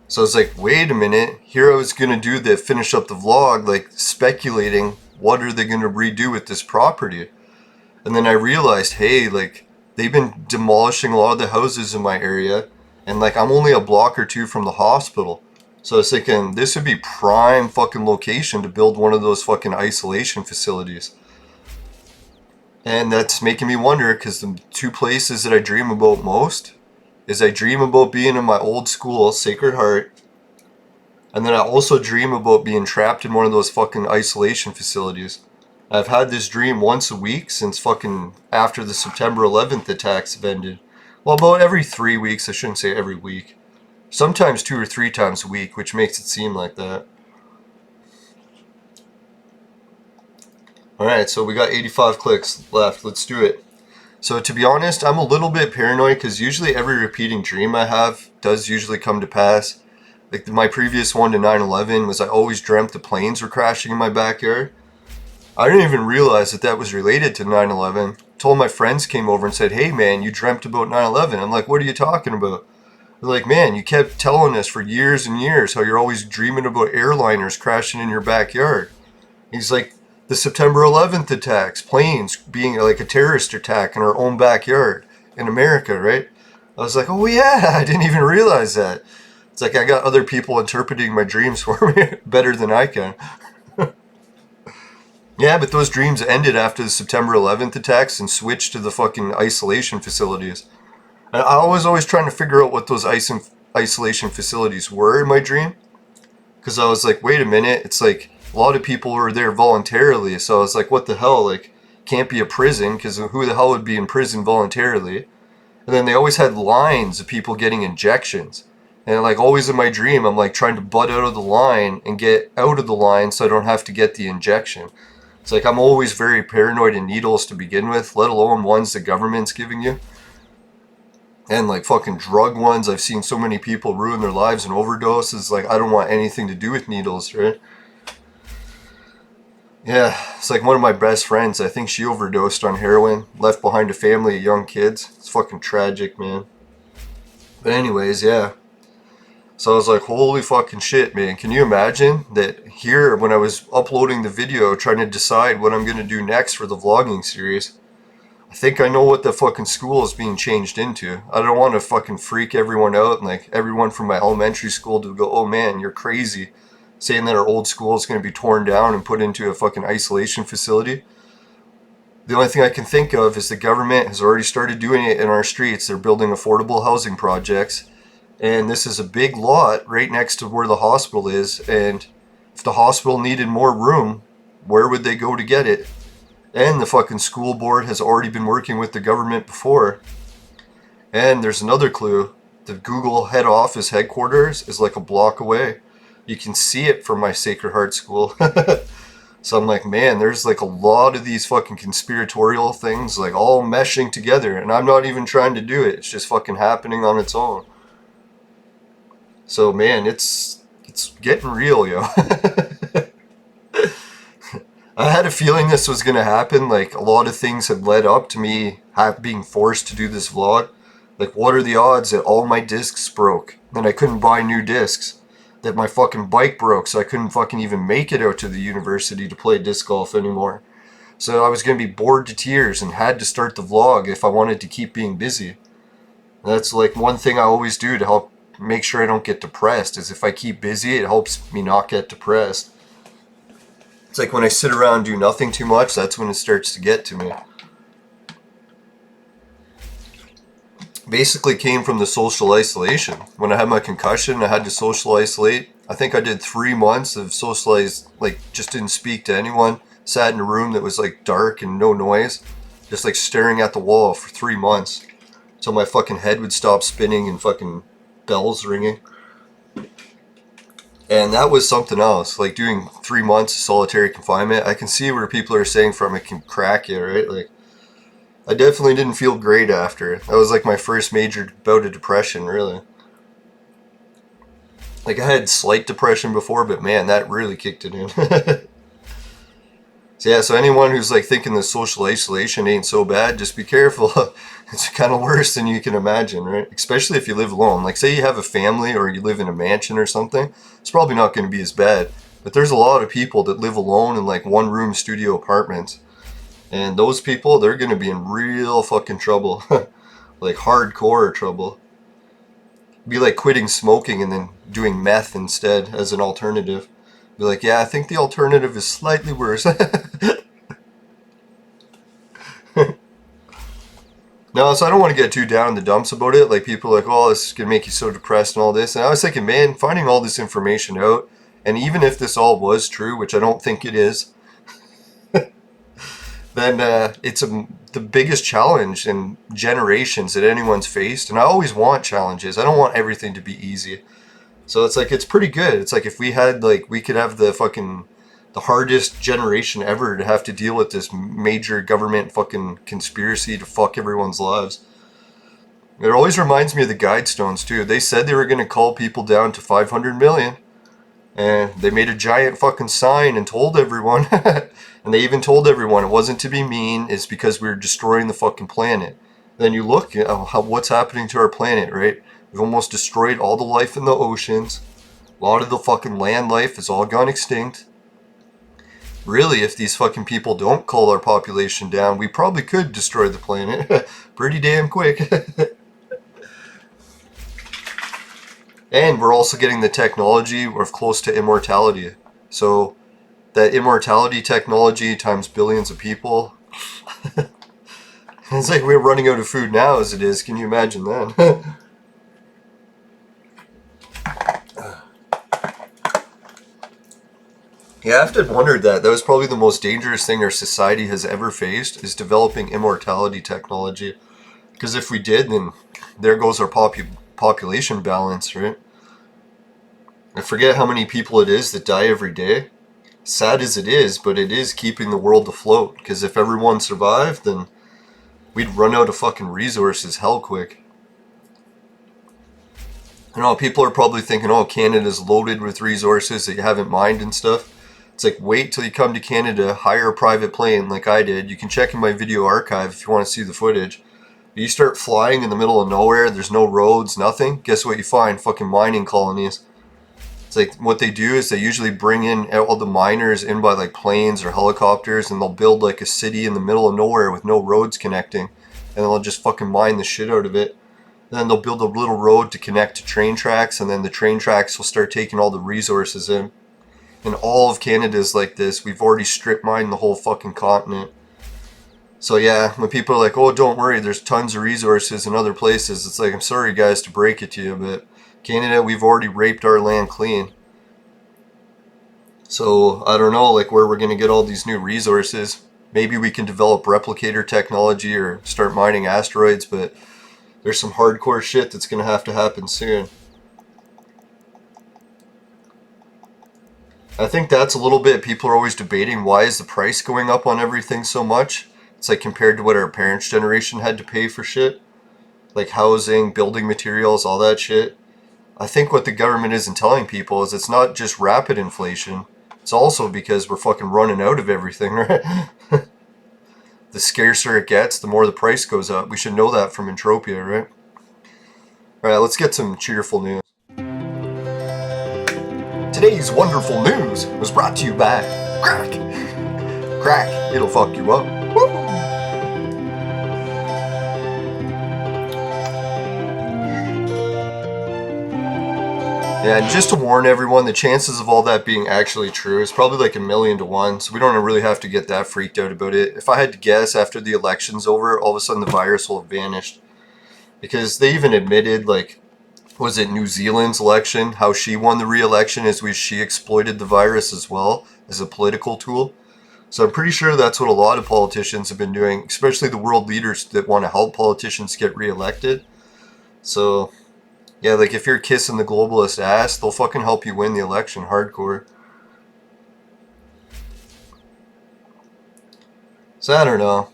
So I was like, wait a minute, here I was gonna finish up the vlog, like speculating what are they gonna redo with this property. And then I realized, hey, like they've been demolishing a lot of the houses in my area, and like I'm only a block or two from the hospital. So I was thinking this would be prime fucking location to build one of those fucking isolation facilities. And that's making me wonder, because the two places that I dream about most is I dream about being in my old school, Sacred Heart, and then I also dream about being trapped in one of those fucking isolation facilities. I've had this dream once a week since fucking after the September 11th attacks have ended. Well, about every 3 weeks, I shouldn't say every week. Sometimes 2 or 3 times a week, which makes it seem like that. Alright, so we got 85 clicks left. Let's do it. So to be honest, I'm a little bit paranoid because usually every repeating dream I have does usually come to pass. Like my previous one to 9/11 was I always dreamt the planes were crashing in my backyard. I didn't even realize that that was related to 9/11. Told my friends came over and said, hey man, you dreamt about 9/11. I'm like, what are you talking about? They're like, man, you kept telling us for years and years how you're always dreaming about airliners crashing in your backyard. He's like, the September 11th attacks, planes being like a terrorist attack in our own backyard in America, right? I was like, oh yeah, I didn't even realize that. It's like I got other people interpreting my dreams for me better than I can. Yeah, but those dreams ended after the September 11th attacks and switched to the fucking isolation facilities. And I was always trying to figure out what those isolation facilities were in my dream. Because I was like, wait a minute, it's like a lot of people were there voluntarily. So I was like, what the hell? Like, can't be a prison, because who the hell would be in prison voluntarily? And then they always had lines of people getting injections. And like always in my dream, I'm like trying to butt out of the line and get out of the line so I don't have to get the injection. It's like I'm always very paranoid in needles to begin with, let alone ones the government's giving you. And like fucking drug ones, I've seen so many people ruin their lives in overdoses. Like I don't want anything to do with needles, right? Yeah, it's like one of my best friends, I think she overdosed on heroin, left behind a family of young kids. It's fucking tragic, man. But anyways, yeah. So I was like, holy fucking shit, man. Can you imagine that here, when I was uploading the video, trying to decide what I'm going to do next for the vlogging series, I think I know what the fucking school is being changed into. I don't want to fucking freak everyone out and like everyone from my elementary school to go, oh man, you're crazy, saying that our old school is going to be torn down and put into a fucking isolation facility. The only thing I can think of is the government has already started doing it in our streets. They're building affordable housing projects. And this is a big lot right next to where the hospital is. And if the hospital needed more room, where would they go to get it? And the fucking school board has already been working with the government before. And there's another clue. The Google head office headquarters is like a block away. You can see it from my Sacred Heart school. So I'm like, man, there's like a lot of these fucking conspiratorial things like all meshing together. And I'm not even trying to do it. It's just fucking happening on its own. So man, it's getting real, yo. I had a feeling this was going to happen. Like a lot of things had led up to me being forced to do this vlog. Like what are the odds that all my discs broke and I couldn't buy new discs? That my fucking bike broke so I couldn't fucking even make it out to the university to play disc golf anymore. So I was going to be bored to tears and had to start the vlog if I wanted to keep being busy. That's like one thing I always do to help make sure I don't get depressed, is if I keep busy, it helps me not get depressed. It's like when I sit around and do nothing too much, that's when it starts to get to me. Basically came from the social isolation. When I had my concussion, I had to social isolate. I think I did 3 months of socialized, like just didn't speak to anyone, sat in a room that was like dark and no noise, just like staring at the wall for 3 months until my fucking head would stop spinning and fucking bells ringing. And that was something else, like doing 3 months of solitary confinement. I can see where people are saying from it can crack you, right? Like, I definitely didn't feel great after. That was like my first major bout of depression, really. Like I had slight depression before, but man, that really kicked it in. So yeah, so anyone who's like thinking the social isolation ain't so bad, just be careful. It's kind of worse than you can imagine, right? Especially if you live alone. Like say you have a family or you live in a mansion or something, it's probably not going to be as bad. But there's a lot of people that live alone in like one room studio apartments. And those people, they're going to be in real fucking trouble. Like hardcore trouble. Be like quitting smoking and then doing meth instead as an alternative. Be like, yeah, I think the alternative is slightly worse. No, so I don't want to get too down in the dumps about it. Like people are like, oh, this is gonna make you so depressed and all this. And I was thinking, man, finding all this information out, and even if this all was true, which I don't think it is, then it's the biggest challenge in generations that anyone's faced. And I always want challenges. I don't want everything to be easy. So it's like it's pretty good. It's like if we had like we could have the hardest generation ever to have to deal with this major government fucking conspiracy to fuck everyone's lives. It always reminds me of the Guidestones too. They said they were going to cull people down to 500 million, and they made a giant fucking sign and told everyone, and they even told everyone it wasn't to be mean, it's because we were destroying the fucking planet. Then you look at what's happening to our planet, right? We've almost destroyed all the life in the oceans. A lot of the fucking land life has all gone extinct. Really, if these fucking people don't cull our population down, we probably could destroy the planet pretty damn quick. And we're also getting the technology of close to immortality. So that immortality technology times billions of people. It's like we're running out of food now as it is. Can you imagine that? Yeah, I have to wonder that. That was probably the most dangerous thing our society has ever faced, is developing immortality technology. Because if we did, then there goes our population balance, right? I forget how many people it is that die every day. Sad as it is, but it is keeping the world afloat. Because if everyone survived, then we'd run out of fucking resources hell quick. You know, people are probably thinking, oh, Canada's loaded with resources that you haven't mined and stuff. It's like, wait till you come to Canada, hire a private plane like I did. You can check in my video archive if you want to see the footage. But you start flying in the middle of nowhere, there's no roads, nothing. Guess what you find? Fucking mining colonies. It's like, what they do is they usually bring in all the miners in by like planes or helicopters, and they'll build like a city in the middle of nowhere with no roads connecting. And they'll just fucking mine the shit out of it. And then they'll build a little road to connect to train tracks, and then the train tracks will start taking all the resources in. And all of Canada is like this. We've already strip mined the whole fucking continent. So yeah, when people are like, oh, don't worry, there's tons of resources in other places, it's like, I'm sorry guys to break it to you, but Canada, we've already raped our land clean. So I don't know like where we're going to get all these new resources. Maybe we can develop replicator technology or start mining asteroids, but there's some hardcore shit that's going to happen soon. I think that's a little bit, people are always debating, why is the price going up on everything so much? It's like compared to what our parents' generation had to pay for shit. Like housing, building materials, all that shit. I think what the government isn't telling people is it's not just rapid inflation. It's also because we're fucking running out of everything, right? The scarcer it gets, the more the price goes up. We should know that from Entropia, right? Alright, let's get some cheerful news. Today's wonderful news was brought to you by Crack. Crack, it'll fuck you up. Woo! Yeah, and just to warn everyone, the chances of all that being actually true is probably like 1,000,000 to 1, so we don't really have to get that freaked out about it. If I had to guess, after the election's over, all of a sudden the virus will have vanished. Because they even admitted, like, was it New Zealand's election, how she won the re-election is she exploited the virus as well as a political tool. So I'm pretty sure that's what a lot of politicians have been doing, especially the world leaders that want to help politicians get re-elected. So yeah, like if you're kissing the globalist ass, they'll fucking help you win the election hardcore. So I don't know.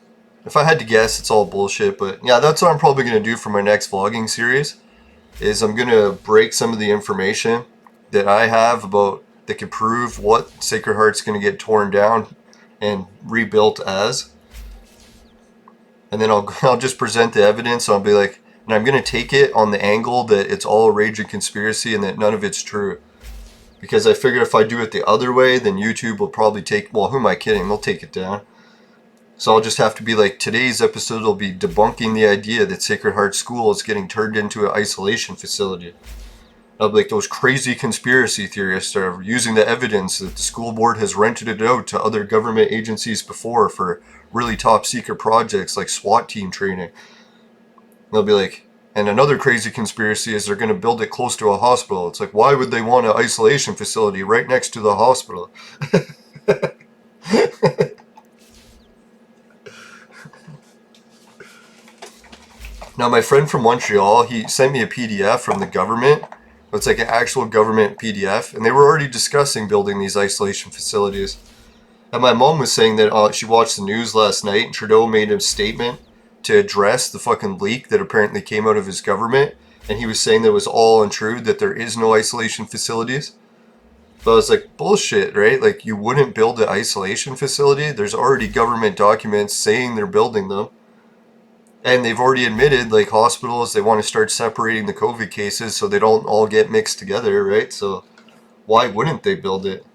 If I had to guess, it's all bullshit, but yeah, that's what I'm probably going to do for my next vlogging series. Is I'm going to break some of the information that I have about that could prove what Sacred Heart's going to get torn down and rebuilt as. And then I'll just present the evidence. I'll be like, and I'm going to take it on the angle that it's all a raging conspiracy and that none of it's true. Because I figure if I do it the other way, then YouTube will probably take, well, who am I kidding? They'll take it down. So I'll just have to be like, today's episode will be debunking the idea that Sacred Heart School is getting turned into an isolation facility. I'll be like, those crazy conspiracy theorists are using the evidence that the school board has rented it out to other government agencies before for really top secret projects like SWAT team training. They'll be like, and another crazy conspiracy is they're going to build it close to a hospital. It's like, why would they want an isolation facility right next to the hospital? Now, my friend from Montreal, he sent me a PDF from the government. It's like an actual government PDF, and they were already discussing building these isolation facilities. And my mom was saying that she watched the news last night, and Trudeau made a statement to address the fucking leak that apparently came out of his government, and he was saying that it was all untrue, that there is no isolation facilities. But I was like, bullshit, right? Like, you wouldn't build an isolation facility? There's already government documents saying they're building them. And they've already admitted, like, hospitals, they want to start separating the COVID cases so they don't all get mixed together, right? So why wouldn't they build it?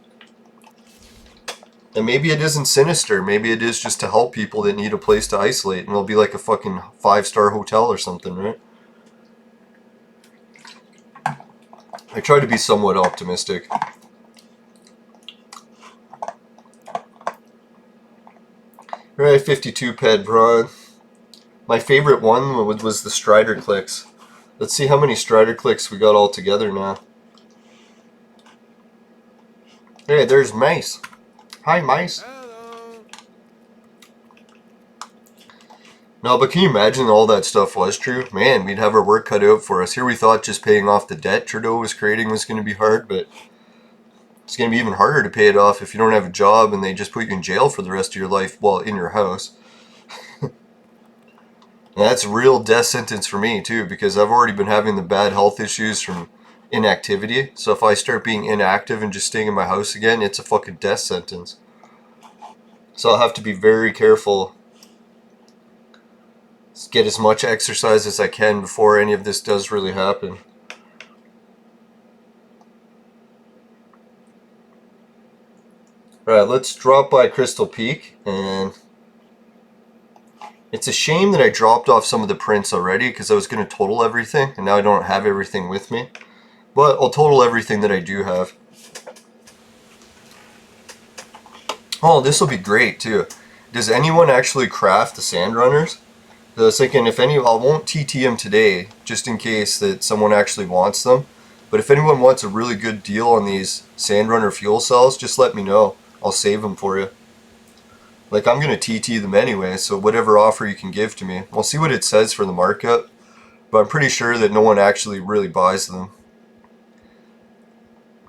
And maybe it isn't sinister. Maybe it is just to help people that need a place to isolate. And it'll be like a fucking 5-star hotel or something, right? I try to be somewhat optimistic. Alright, 52 PED prawn. My favorite one was the Strider clicks. Let's see how many Strider clicks we got all together now. Hey, there's Mice. Hi, Mice. Hello. No, but can you imagine all that stuff was true? Man, we'd have our work cut out for us. Here we thought just paying off the debt Trudeau was creating was going to be hard, but it's going to be even harder to pay it off if you don't have a job and they just put you in jail for the rest of your life while in your house. And that's a real death sentence for me, too, because I've already been having the bad health issues from inactivity. So if I start being inactive and just staying in my house again, it's a fucking death sentence. So I'll have to be very careful. Get as much exercise as I can before any of this does really happen. Alright, let's drop by Crystal Peak, and it's a shame that I dropped off some of the prints already because I was going to total everything, and now I don't have everything with me. But I'll total everything that I do have. Oh, this will be great too. Does anyone actually craft the sand runners? I was thinking if any, I won't TT them today, just in case that someone actually wants them. But if anyone wants a really good deal on these sand runner fuel cells, just let me know. I'll save them for you. Like, I'm going to TT them anyway, so whatever offer you can give to me. We'll see what it says for the markup, but I'm pretty sure that no one actually really buys them.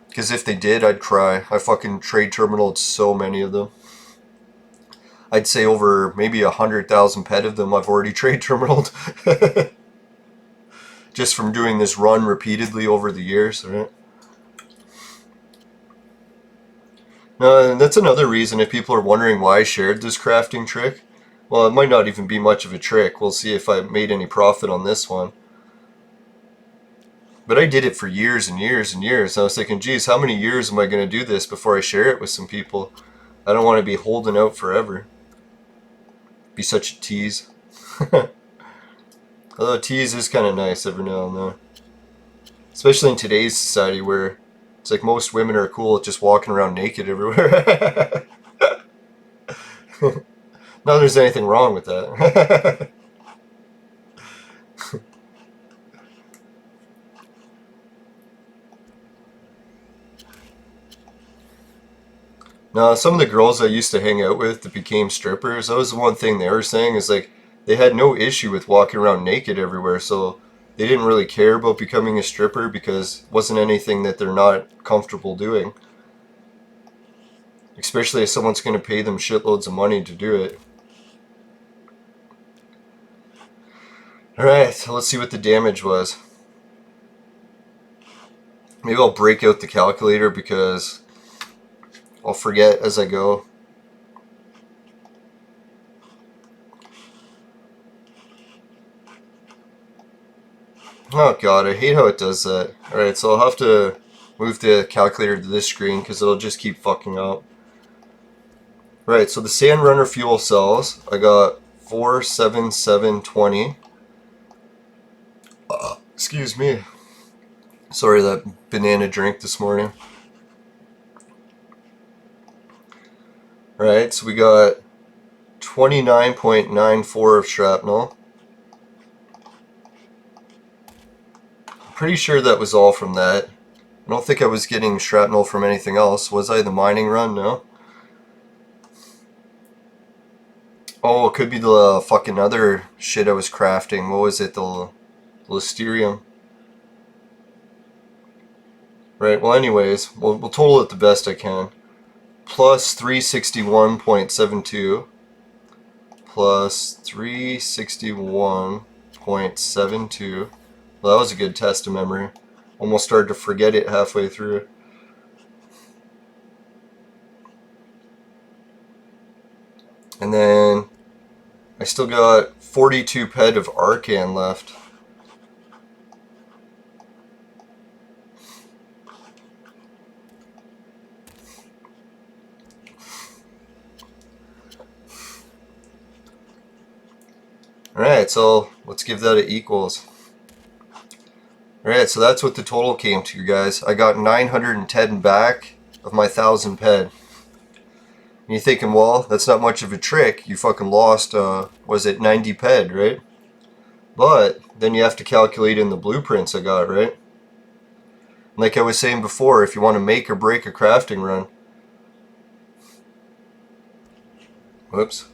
Because if they did, I'd cry. I fucking trade terminaled so many of them. I'd say over maybe 100,000 PED of them I've already trade terminaled. Just from doing this run repeatedly over the years, right? No, that's another reason if people are wondering why I shared this crafting trick. Well, it might not even be much of a trick. We'll see if I made any profit on this one. But I did it for years and years and years. I was thinking, geez, how many years am I going to do this before I share it with some people? I don't want to be holding out forever. Be such a tease. Although tease is kind of nice every now and then. Especially in today's society where it's like most women are cool at just walking around naked everywhere. Not that there's anything wrong with that. Now, some of the girls I used to hang out with that became strippers, that was the one thing they were saying is like they had no issue with walking around naked everywhere, so they didn't really care about becoming a stripper because it wasn't anything that they're not comfortable doing. Especially if someone's going to pay them shitloads of money to do it. Alright, let's see what the damage was. Maybe I'll break out the calculator because I'll forget as I go. Oh god, I hate how it does that. Alright, so I'll have to move the calculator to this screen because it'll just keep fucking up. Right, so the Sand Runner fuel cells, I got 47720. Excuse me. Sorry, that banana drink this morning. Right, so we got 29.94 of shrapnel. I'm pretty sure that was all from that. I don't think I was getting shrapnel from anything else. Was I? The mining run? No. Oh, it could be the fucking other shit I was crafting. What was it? The Listerium. Right, well anyways, we'll total it the best I can. Plus 361.72 plus 361.72. Well, that was a good test of memory. Almost started to forget it halfway through. And then I still got 42 PED of Arcan left. Alright, so let's give that an equals. Alright, so that's what the total came to, guys. I got 910 back of my 1000 PED. And you're thinking, well, that's not much of a trick. You fucking lost, was it 90 PED, right? But then you have to calculate in the blueprints I got, right? Like I was saying before, if you want to make or break a crafting run. Whoops.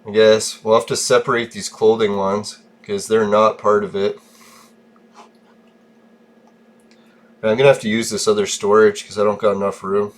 I guess we'll have to separate these clothing ones because they're not part of it. And I'm gonna have to use this other storage because I don't got enough room.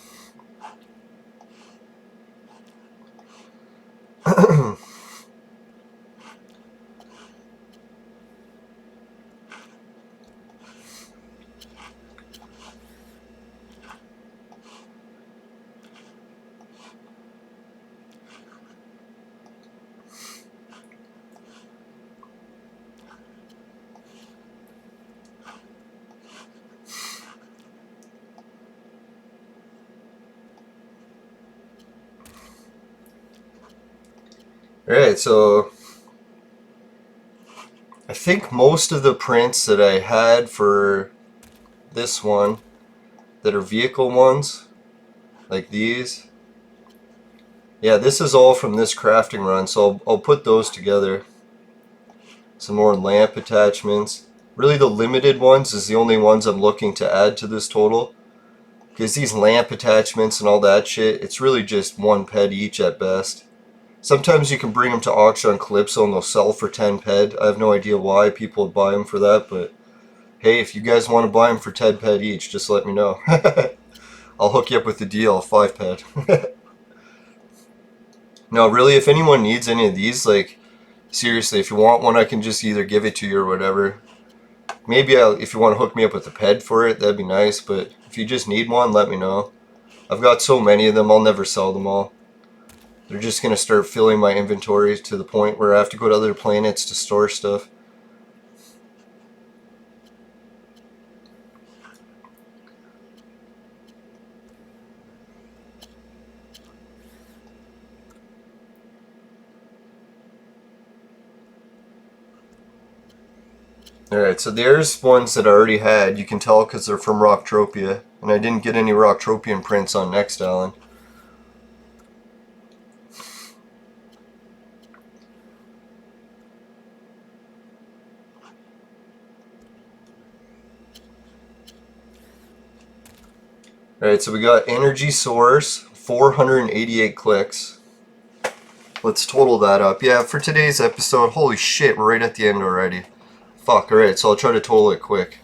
Alright, so I think most of the prints that I had for this one that are vehicle ones, like these, yeah, this is all from this crafting run, so I'll put those together. Some more lamp attachments. Really the limited ones is the only ones I'm looking to add to this total. Because these lamp attachments and all that shit, it's really just 1 PED each at best. Sometimes you can bring them to auction on Calypso and they'll sell for 10 PED. I have no idea why people would buy them for that, but hey, if you guys want to buy them for 10 PED each, just let me know. I'll hook you up with the deal, 5 PED. No, really, if anyone needs any of these, like, seriously, if you want one, I can just either give it to you or whatever. Maybe if you want to hook me up with a PED for it, that'd be nice, but if you just need one, let me know. I've got so many of them, I'll never sell them all. They're just going to start filling my inventory to the point where I have to go to other planets to store stuff. Alright, so there's ones that I already had. You can tell because they're from Rocktropia. And I didn't get any Rocktropian prints on Next Island. Alright, so we got Energy Source, 488 clicks. Let's total that up. Yeah, for today's episode, holy shit, we're right at the end already. Fuck, alright, so I'll try to total it quick.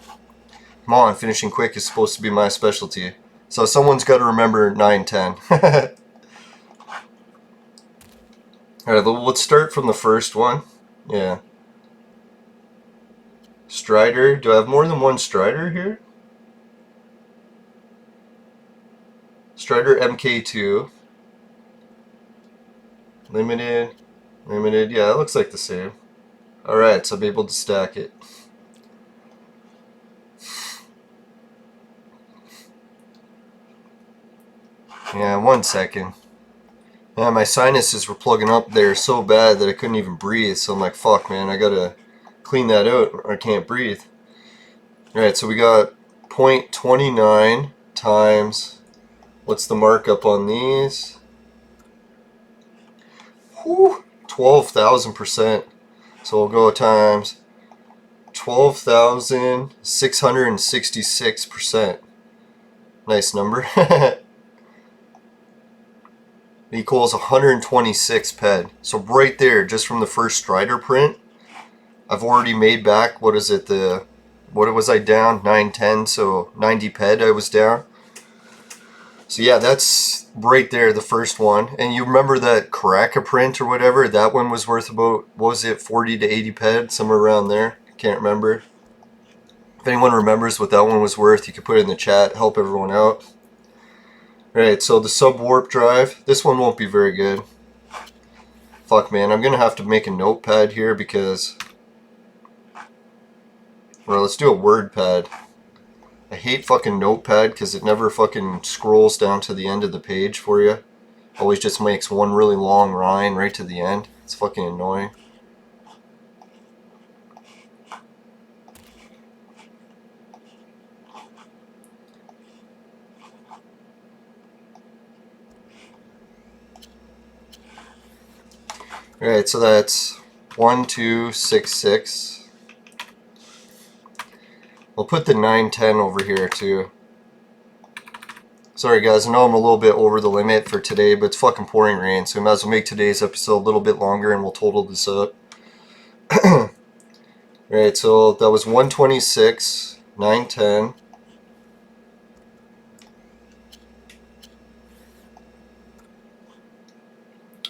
Come on, finishing quick is supposed to be my specialty. So someone's got to remember 910. Alright, let's start from the first one. Yeah. Strider. Do I have more than one Strider here? Strider MK2. Limited. Limited, yeah, it looks like the same. Alright, so I'm able to stack it. Yeah, 1 second. Yeah, my sinuses were plugging up there so bad that I couldn't even breathe. So I'm like, fuck, man, I gotta clean that out or I can't breathe. Alright, so we got 0.29 times, what's the markup on these? Whew, 12,000%. So we'll go times 12,666%. Nice number. Equals 126 PED. So right there, just from the first Strider print, I've already made back, what is it, what was I down? 910, so 90 PED I was down. So yeah, that's right there, the first one. And you remember that Karaka print or whatever, that one was worth about, what was it, 40 to 80 PED, somewhere around there. Can't remember. If anyone remembers what that one was worth, you could put it in the chat, help everyone out. Alright, so the sub-warp drive, this one won't be very good. Fuck, man, I'm gonna have to make a notepad here because... Well, let's do a word pad. I hate fucking notepad because it never fucking scrolls down to the end of the page for you. Always just makes one really long line right to the end. It's fucking annoying. Alright, so that's 1266. We'll put the 910 over here too. Sorry guys, I know I'm a little bit over the limit for today, but it's fucking pouring rain, so we might as well make today's episode a little bit longer and we'll total this up. Alright, so that was 126, 910.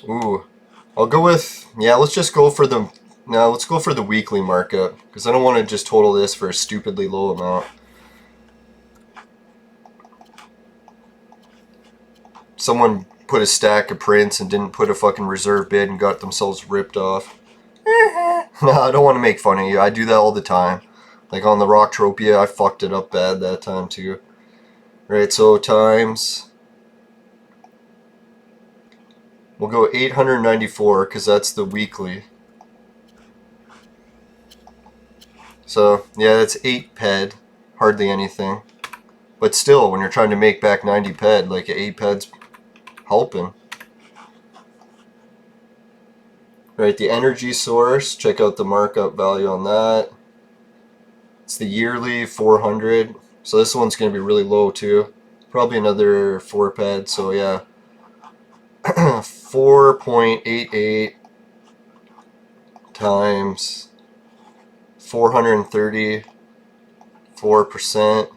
Ooh. I'll go with, yeah, let's just go for the, no, let's go for the weekly markup, because I don't want to just total this for a stupidly low amount. Someone put a stack of prints and didn't put a fucking reserve bid and got themselves ripped off. No, I don't want to make fun of you. I do that all the time. Like on the Rocktropia, I fucked it up bad that time too. Right, so times... We'll go 894 because that's the weekly. So, yeah, that's 8 PED. Hardly anything. But still, when you're trying to make back 90 PED, like 8 PED's helping. Right, the energy source, check out the markup value on that. It's the yearly 400. So this one's going to be really low too. Probably another 4 PED, so yeah. 4.88 times 434%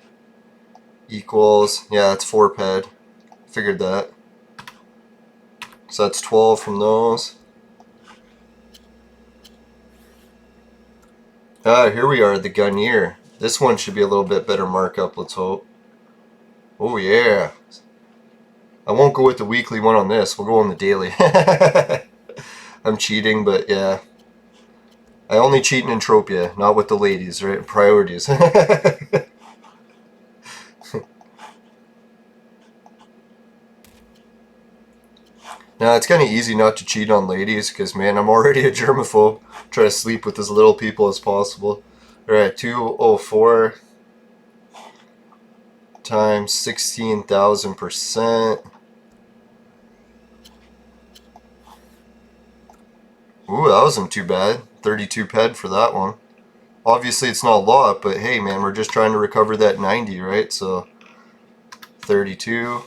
equals, yeah, that's 4 PED. Figured that. So that's 12 from those. Ah, here we are, the Gunnier. This one should be a little bit better markup, let's hope. Oh yeah. I won't go with the weekly one on this. We'll go on the daily. I'm cheating, but yeah. I only cheat in Entropia, not with the ladies, right? Priorities. Now, it's kind of easy not to cheat on ladies, because, man, I'm already a germaphobe. Try to sleep with as little people as possible. Alright, 204 times 16,000%. Ooh, that wasn't too bad. 32 PED for that one. Obviously, it's not a lot, but hey, man, we're just trying to recover that 90, right? So, 32.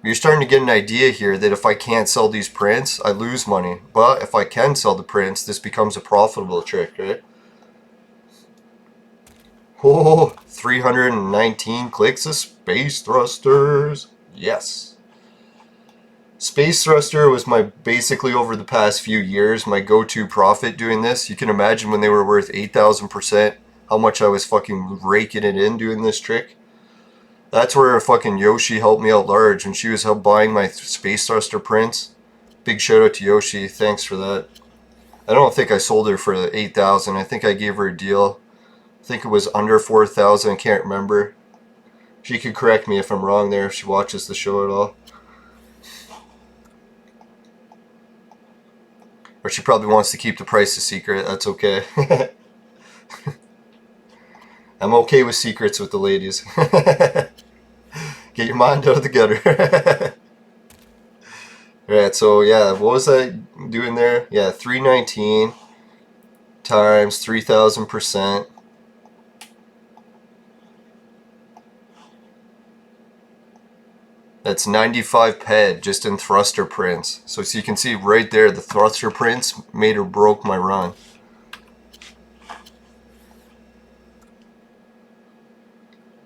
You're starting to get an idea here that if I can't sell these prints, I lose money. But if I can sell the prints, this becomes a profitable trick, right? Oh, 319 clicks of Space Thrusters. Yes. Space Thruster was my, basically over the past few years, my go-to profit doing this. You can imagine when they were worth 8,000%, how much I was fucking raking it in doing this trick. That's where fucking Yoshi helped me out large when she was buying my Space Thruster prints. big shout out to Yoshi. Thanks for that. I don't think I sold her for 8,000. I think I gave her a deal. I think it was under 4,000. I can't remember. She could correct me if I'm wrong there if she watches the show at all. Or she probably wants to keep the price a secret. That's okay. I'm okay with secrets with the ladies. Get your mind out of the gutter. Alright, so yeah, what was I doing there? Yeah, 319 times 3,000%. That's 95 PED just in thruster prints. So you can see right there, the thruster prints made or broke my run.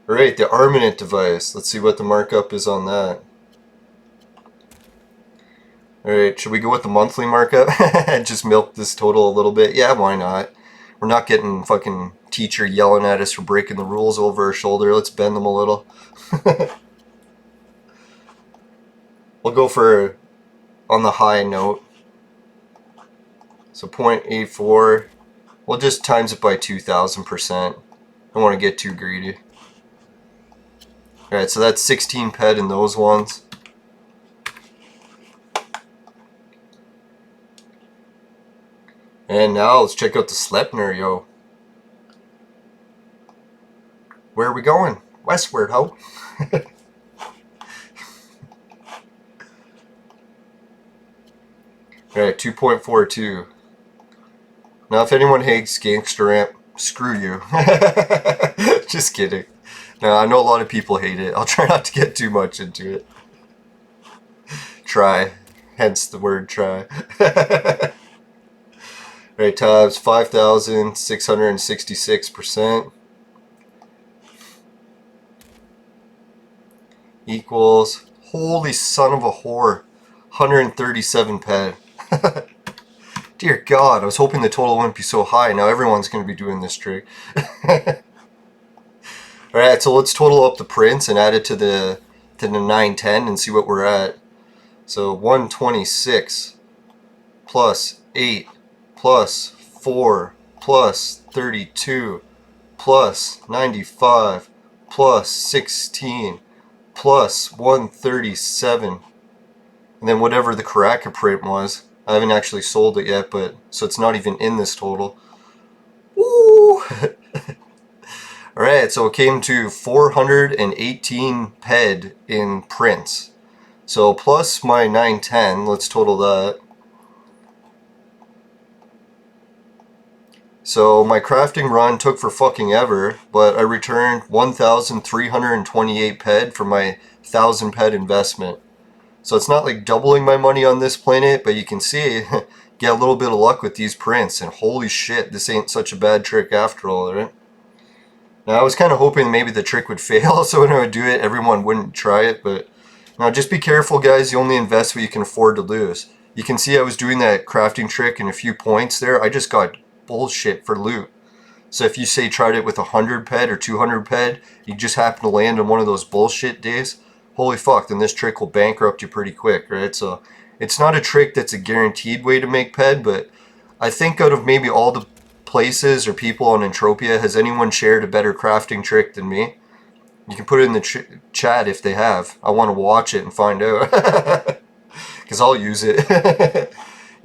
Alright, the armament device. Let's see what the markup is on that. Alright, should we go with the monthly markup? Just milk this total a little bit? Yeah, why not? We're not getting fucking teacher yelling at us for breaking the rules over our shoulder. Let's bend them a little. We'll go for on the high note. So 0.84. We'll just times it by 2,000%. Don't want to get too greedy. Alright, so that's 16 PED in those ones. And now let's check out the Sleipner, yo. Where are we going? Westward, ho. Alright, 2.42. Now if anyone hates Gangster Amp, screw you. Just kidding. No, I know a lot of people hate it. I'll try not to get too much into it. Try. Hence the word try. Right, times 5,666% equals, holy son of a whore, 137 PED. Dear God, I was hoping the total wouldn't be so high. Now everyone's going to be doing this trick. Alright, so let's total up the prints and add it to the 910 and see what we're at. So 126 plus 8 plus 4 plus 32 plus 95 plus 16 plus 137, and then whatever the Karaka print was. I haven't actually sold it yet, but so it's not even in this total. Woo! Alright, so it came to 418 PED in prints. So plus my 910, let's total that. So my crafting run took for fucking ever, but I returned 1,328 PED for my 1,000 PED investment. So it's not like doubling my money on this planet, but you can see, get a little bit of luck with these prints, and holy shit, this ain't such a bad trick after all, right? Now I was kind of hoping maybe the trick would fail, so when I would do it, everyone wouldn't try it, but now just be careful guys, you only invest what you can afford to lose. You can see I was doing that crafting trick in a few points there, I just got bullshit for loot. So if you say tried it with 100 PED or 200 PED, you just happen to land on one of those bullshit days, holy fuck, then this trick will bankrupt you pretty quick, right? So it's not a trick that's a guaranteed way to make PED, but I think out of maybe all the places or people on Entropia, has anyone shared a better crafting trick than me? You can put it in the chat if they have. I want to watch it and find out. Because I'll use it.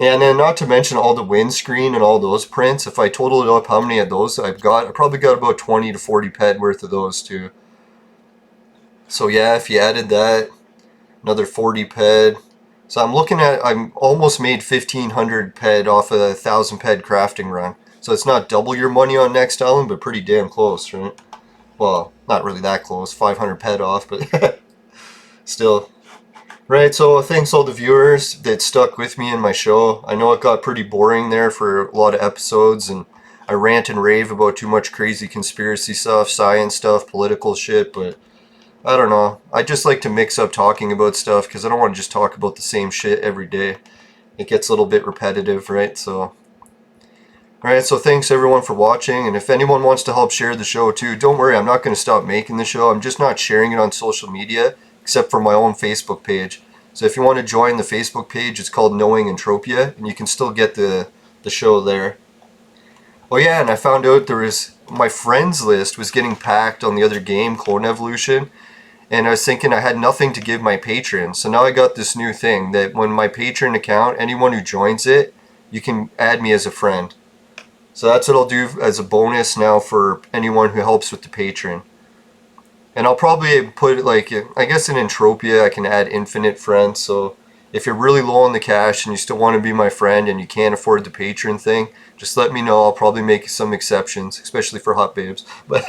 And then not to mention all the windscreen and all those prints. If I total it up how many of those I've got, I probably got about 20 to 40 PED worth of those too. So yeah, if you added that, another 40 PED. So I'm looking at, I'm almost made 1,500 PED off of a 1,000 PED crafting run. So it's not double your money on Next Island, but pretty damn close, right? Well, not really that close, 500 PED off, but still. Right, so thanks all the viewers that stuck with me in my show. I know it got pretty boring there for a lot of episodes, and I rant and rave about too much crazy conspiracy stuff, science stuff, political shit, but I don't know. I just like to mix up talking about stuff because I don't want to just talk about the same shit every day. It gets a little bit repetitive, right? So, alright, so thanks everyone for watching, and if anyone wants to help share the show too, don't worry, I'm not going to stop making the show. I'm just not sharing it on social media, except for my own Facebook page. So if you want to join the Facebook page, it's called Knowing Entropia, and you can still get the show there. Oh yeah, and I found out there was, my friends list was getting packed on the other game, Clone Evolution, and I was thinking I had nothing to give my patrons. So now I got this new thing that when my patron account, anyone who joins it, you can add me as a friend. So that's what I'll do as a bonus now for anyone who helps with the patron. And I'll probably put, like, I guess in Entropia I can add infinite friends. So if you're really low on the cash and you still want to be my friend and you can't afford the patron thing, just let me know. I'll probably make some exceptions, especially for hot babes. But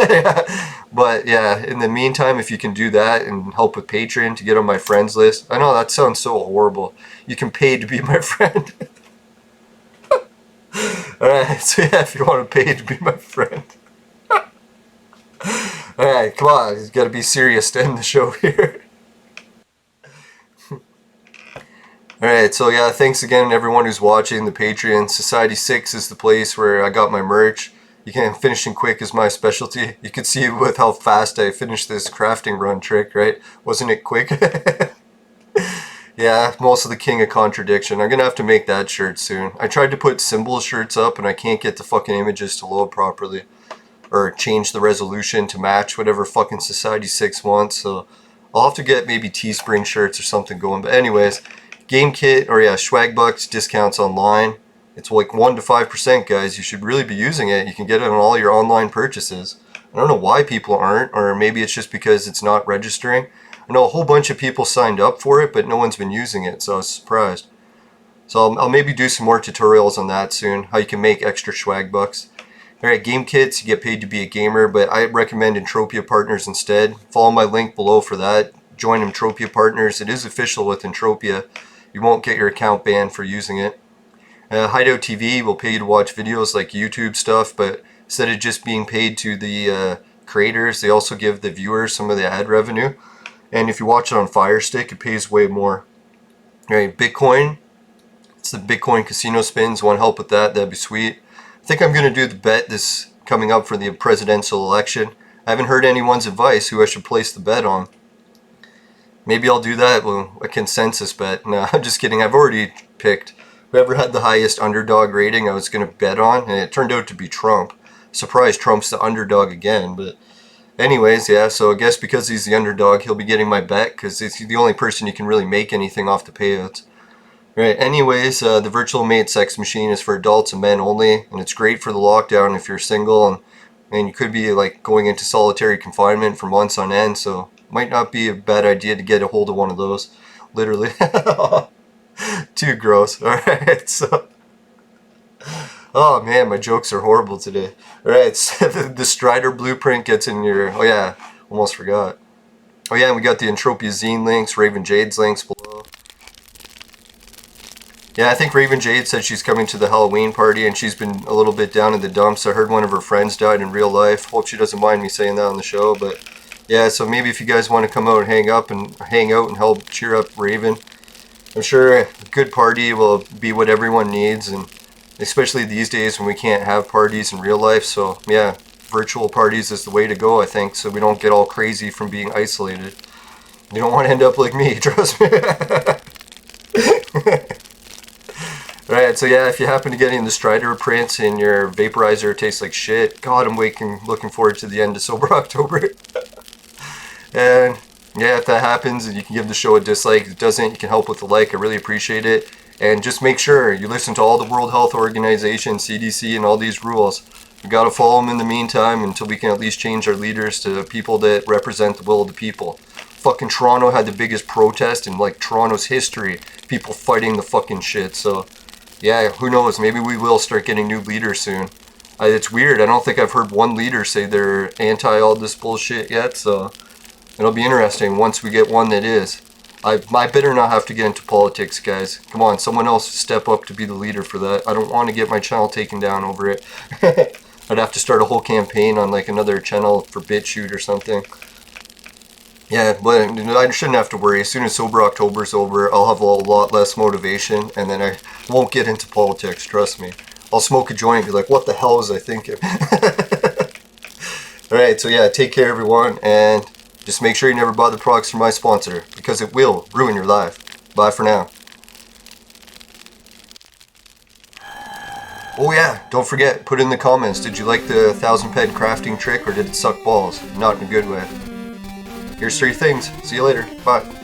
yeah, in the meantime, if you can do that and help with Patreon to get on my friends list. I know that sounds so horrible. You can pay to be my friend. Alright, so yeah, if you want to pay to be my friend. Alright, come on, you gotta be serious to end the show here. Alright, so yeah, thanks again to everyone who's watching the Patreon. Society 6 is the place where I got my merch. You can finishing quick is my specialty. You can see with how fast I finished this crafting run trick, right? Wasn't it quick? Yeah, I'm also the king of contradiction. I'm gonna have to make that shirt soon. I tried to put symbol shirts up and I can't get the fucking images to load properly. Or change the resolution to match whatever fucking Society 6 wants. So I'll have to get maybe Teespring shirts or something going. But anyways, GameKit, or yeah, Swagbucks discounts online. It's like 1 to 5%, guys. You should really be using it. You can get it on all your online purchases. I don't know why people aren't, or maybe it's just because it's not registering. I know a whole bunch of people signed up for it, but no one's been using it, so I was surprised. So I'll maybe do some more tutorials on that soon, how you can make extra Swagbucks. Alright, GameKits, you get paid to be a gamer, but I recommend Entropia Partners instead. Follow my link below for that. Join Entropia Partners. It is official with Entropia. You won't get your account banned for using it. Hideout TV will pay you to watch videos like YouTube stuff, but instead of just being paid to the creators, they also give the viewers some of the ad revenue. And if you watch it on Fire Stick, it pays way more. Alright, Bitcoin. It's the Bitcoin casino spins. Want help with that? That'd be sweet. I think I'm going to do the bet this coming up for the presidential election. I haven't heard anyone's advice who I should place the bet on. Maybe I'll do that, well, a consensus bet. No, I'm just kidding. I've already picked whoever had the highest underdog rating I was going to bet on, and it turned out to be Trump. Surprised Trump's the underdog again, but anyways, yeah, so I guess because he's the underdog, he'll be getting my bet, because he's the only person you can really make anything off the payouts. Right, anyways, the Virtual Mate Sex Machine is for adults and men only, and it's great for the lockdown if you're single, and you could be like going into solitary confinement for months on end, so might not be a bad idea to get a hold of one of those. Literally. Too gross. Alright, so... Oh man, my jokes are horrible today. Alright, so the Strider blueprint gets in your... Oh yeah, almost forgot. Oh yeah, and we got the Entropia Zine links, Raven Jade's links below. Yeah, I think Raven Jade said she's coming to the Halloween party and she's been a little bit down in the dumps. I heard one of her friends died in real life. Hope she doesn't mind me saying that on the show, but... Yeah, so maybe if you guys want to come out and hang out and help cheer up Raven, I'm sure a good party will be what everyone needs, and especially these days when we can't have parties in real life. So yeah, virtual parties is the way to go, I think, so we don't get all crazy from being isolated. You don't want to end up like me, trust me. Alright, so yeah, if you happen to get in the Strider prints and your vaporizer tastes like shit, God, I'm looking forward to the end of Sober October. And yeah, if that happens, you can give the show a dislike. If it doesn't, you can help with the like. I really appreciate it. And just make sure you listen to all the World Health Organization, CDC, and all these rules. We gotta follow them in the meantime until we can at least change our leaders to people that represent the will of the people. Fucking Toronto had the biggest protest in like Toronto's history. People fighting the fucking shit. So yeah, who knows? Maybe we will start getting new leaders soon. It's weird. I don't think I've heard one leader say they're anti all this bullshit yet. So it'll be interesting once we get one that is. I better not have to get into politics, guys. Come on, someone else step up to be the leader for that. I don't want to get my channel taken down over it. I'd have to start a whole campaign on like another channel for BitChute or something. Yeah, but I shouldn't have to worry. As soon as Sober October's over, I'll have a lot less motivation, and then I won't get into politics, trust me. I'll smoke a joint and be like, what the hell was I thinking? Alright, so yeah, take care everyone, and just make sure you never buy the products from my sponsor, because it will ruin your life. Bye. Bye for now. Oh yeah, don't forget, put in the comments, did you like the 1000 PED crafting trick or did it suck balls? Not in a good way. Here's 3 things. See you later. Bye.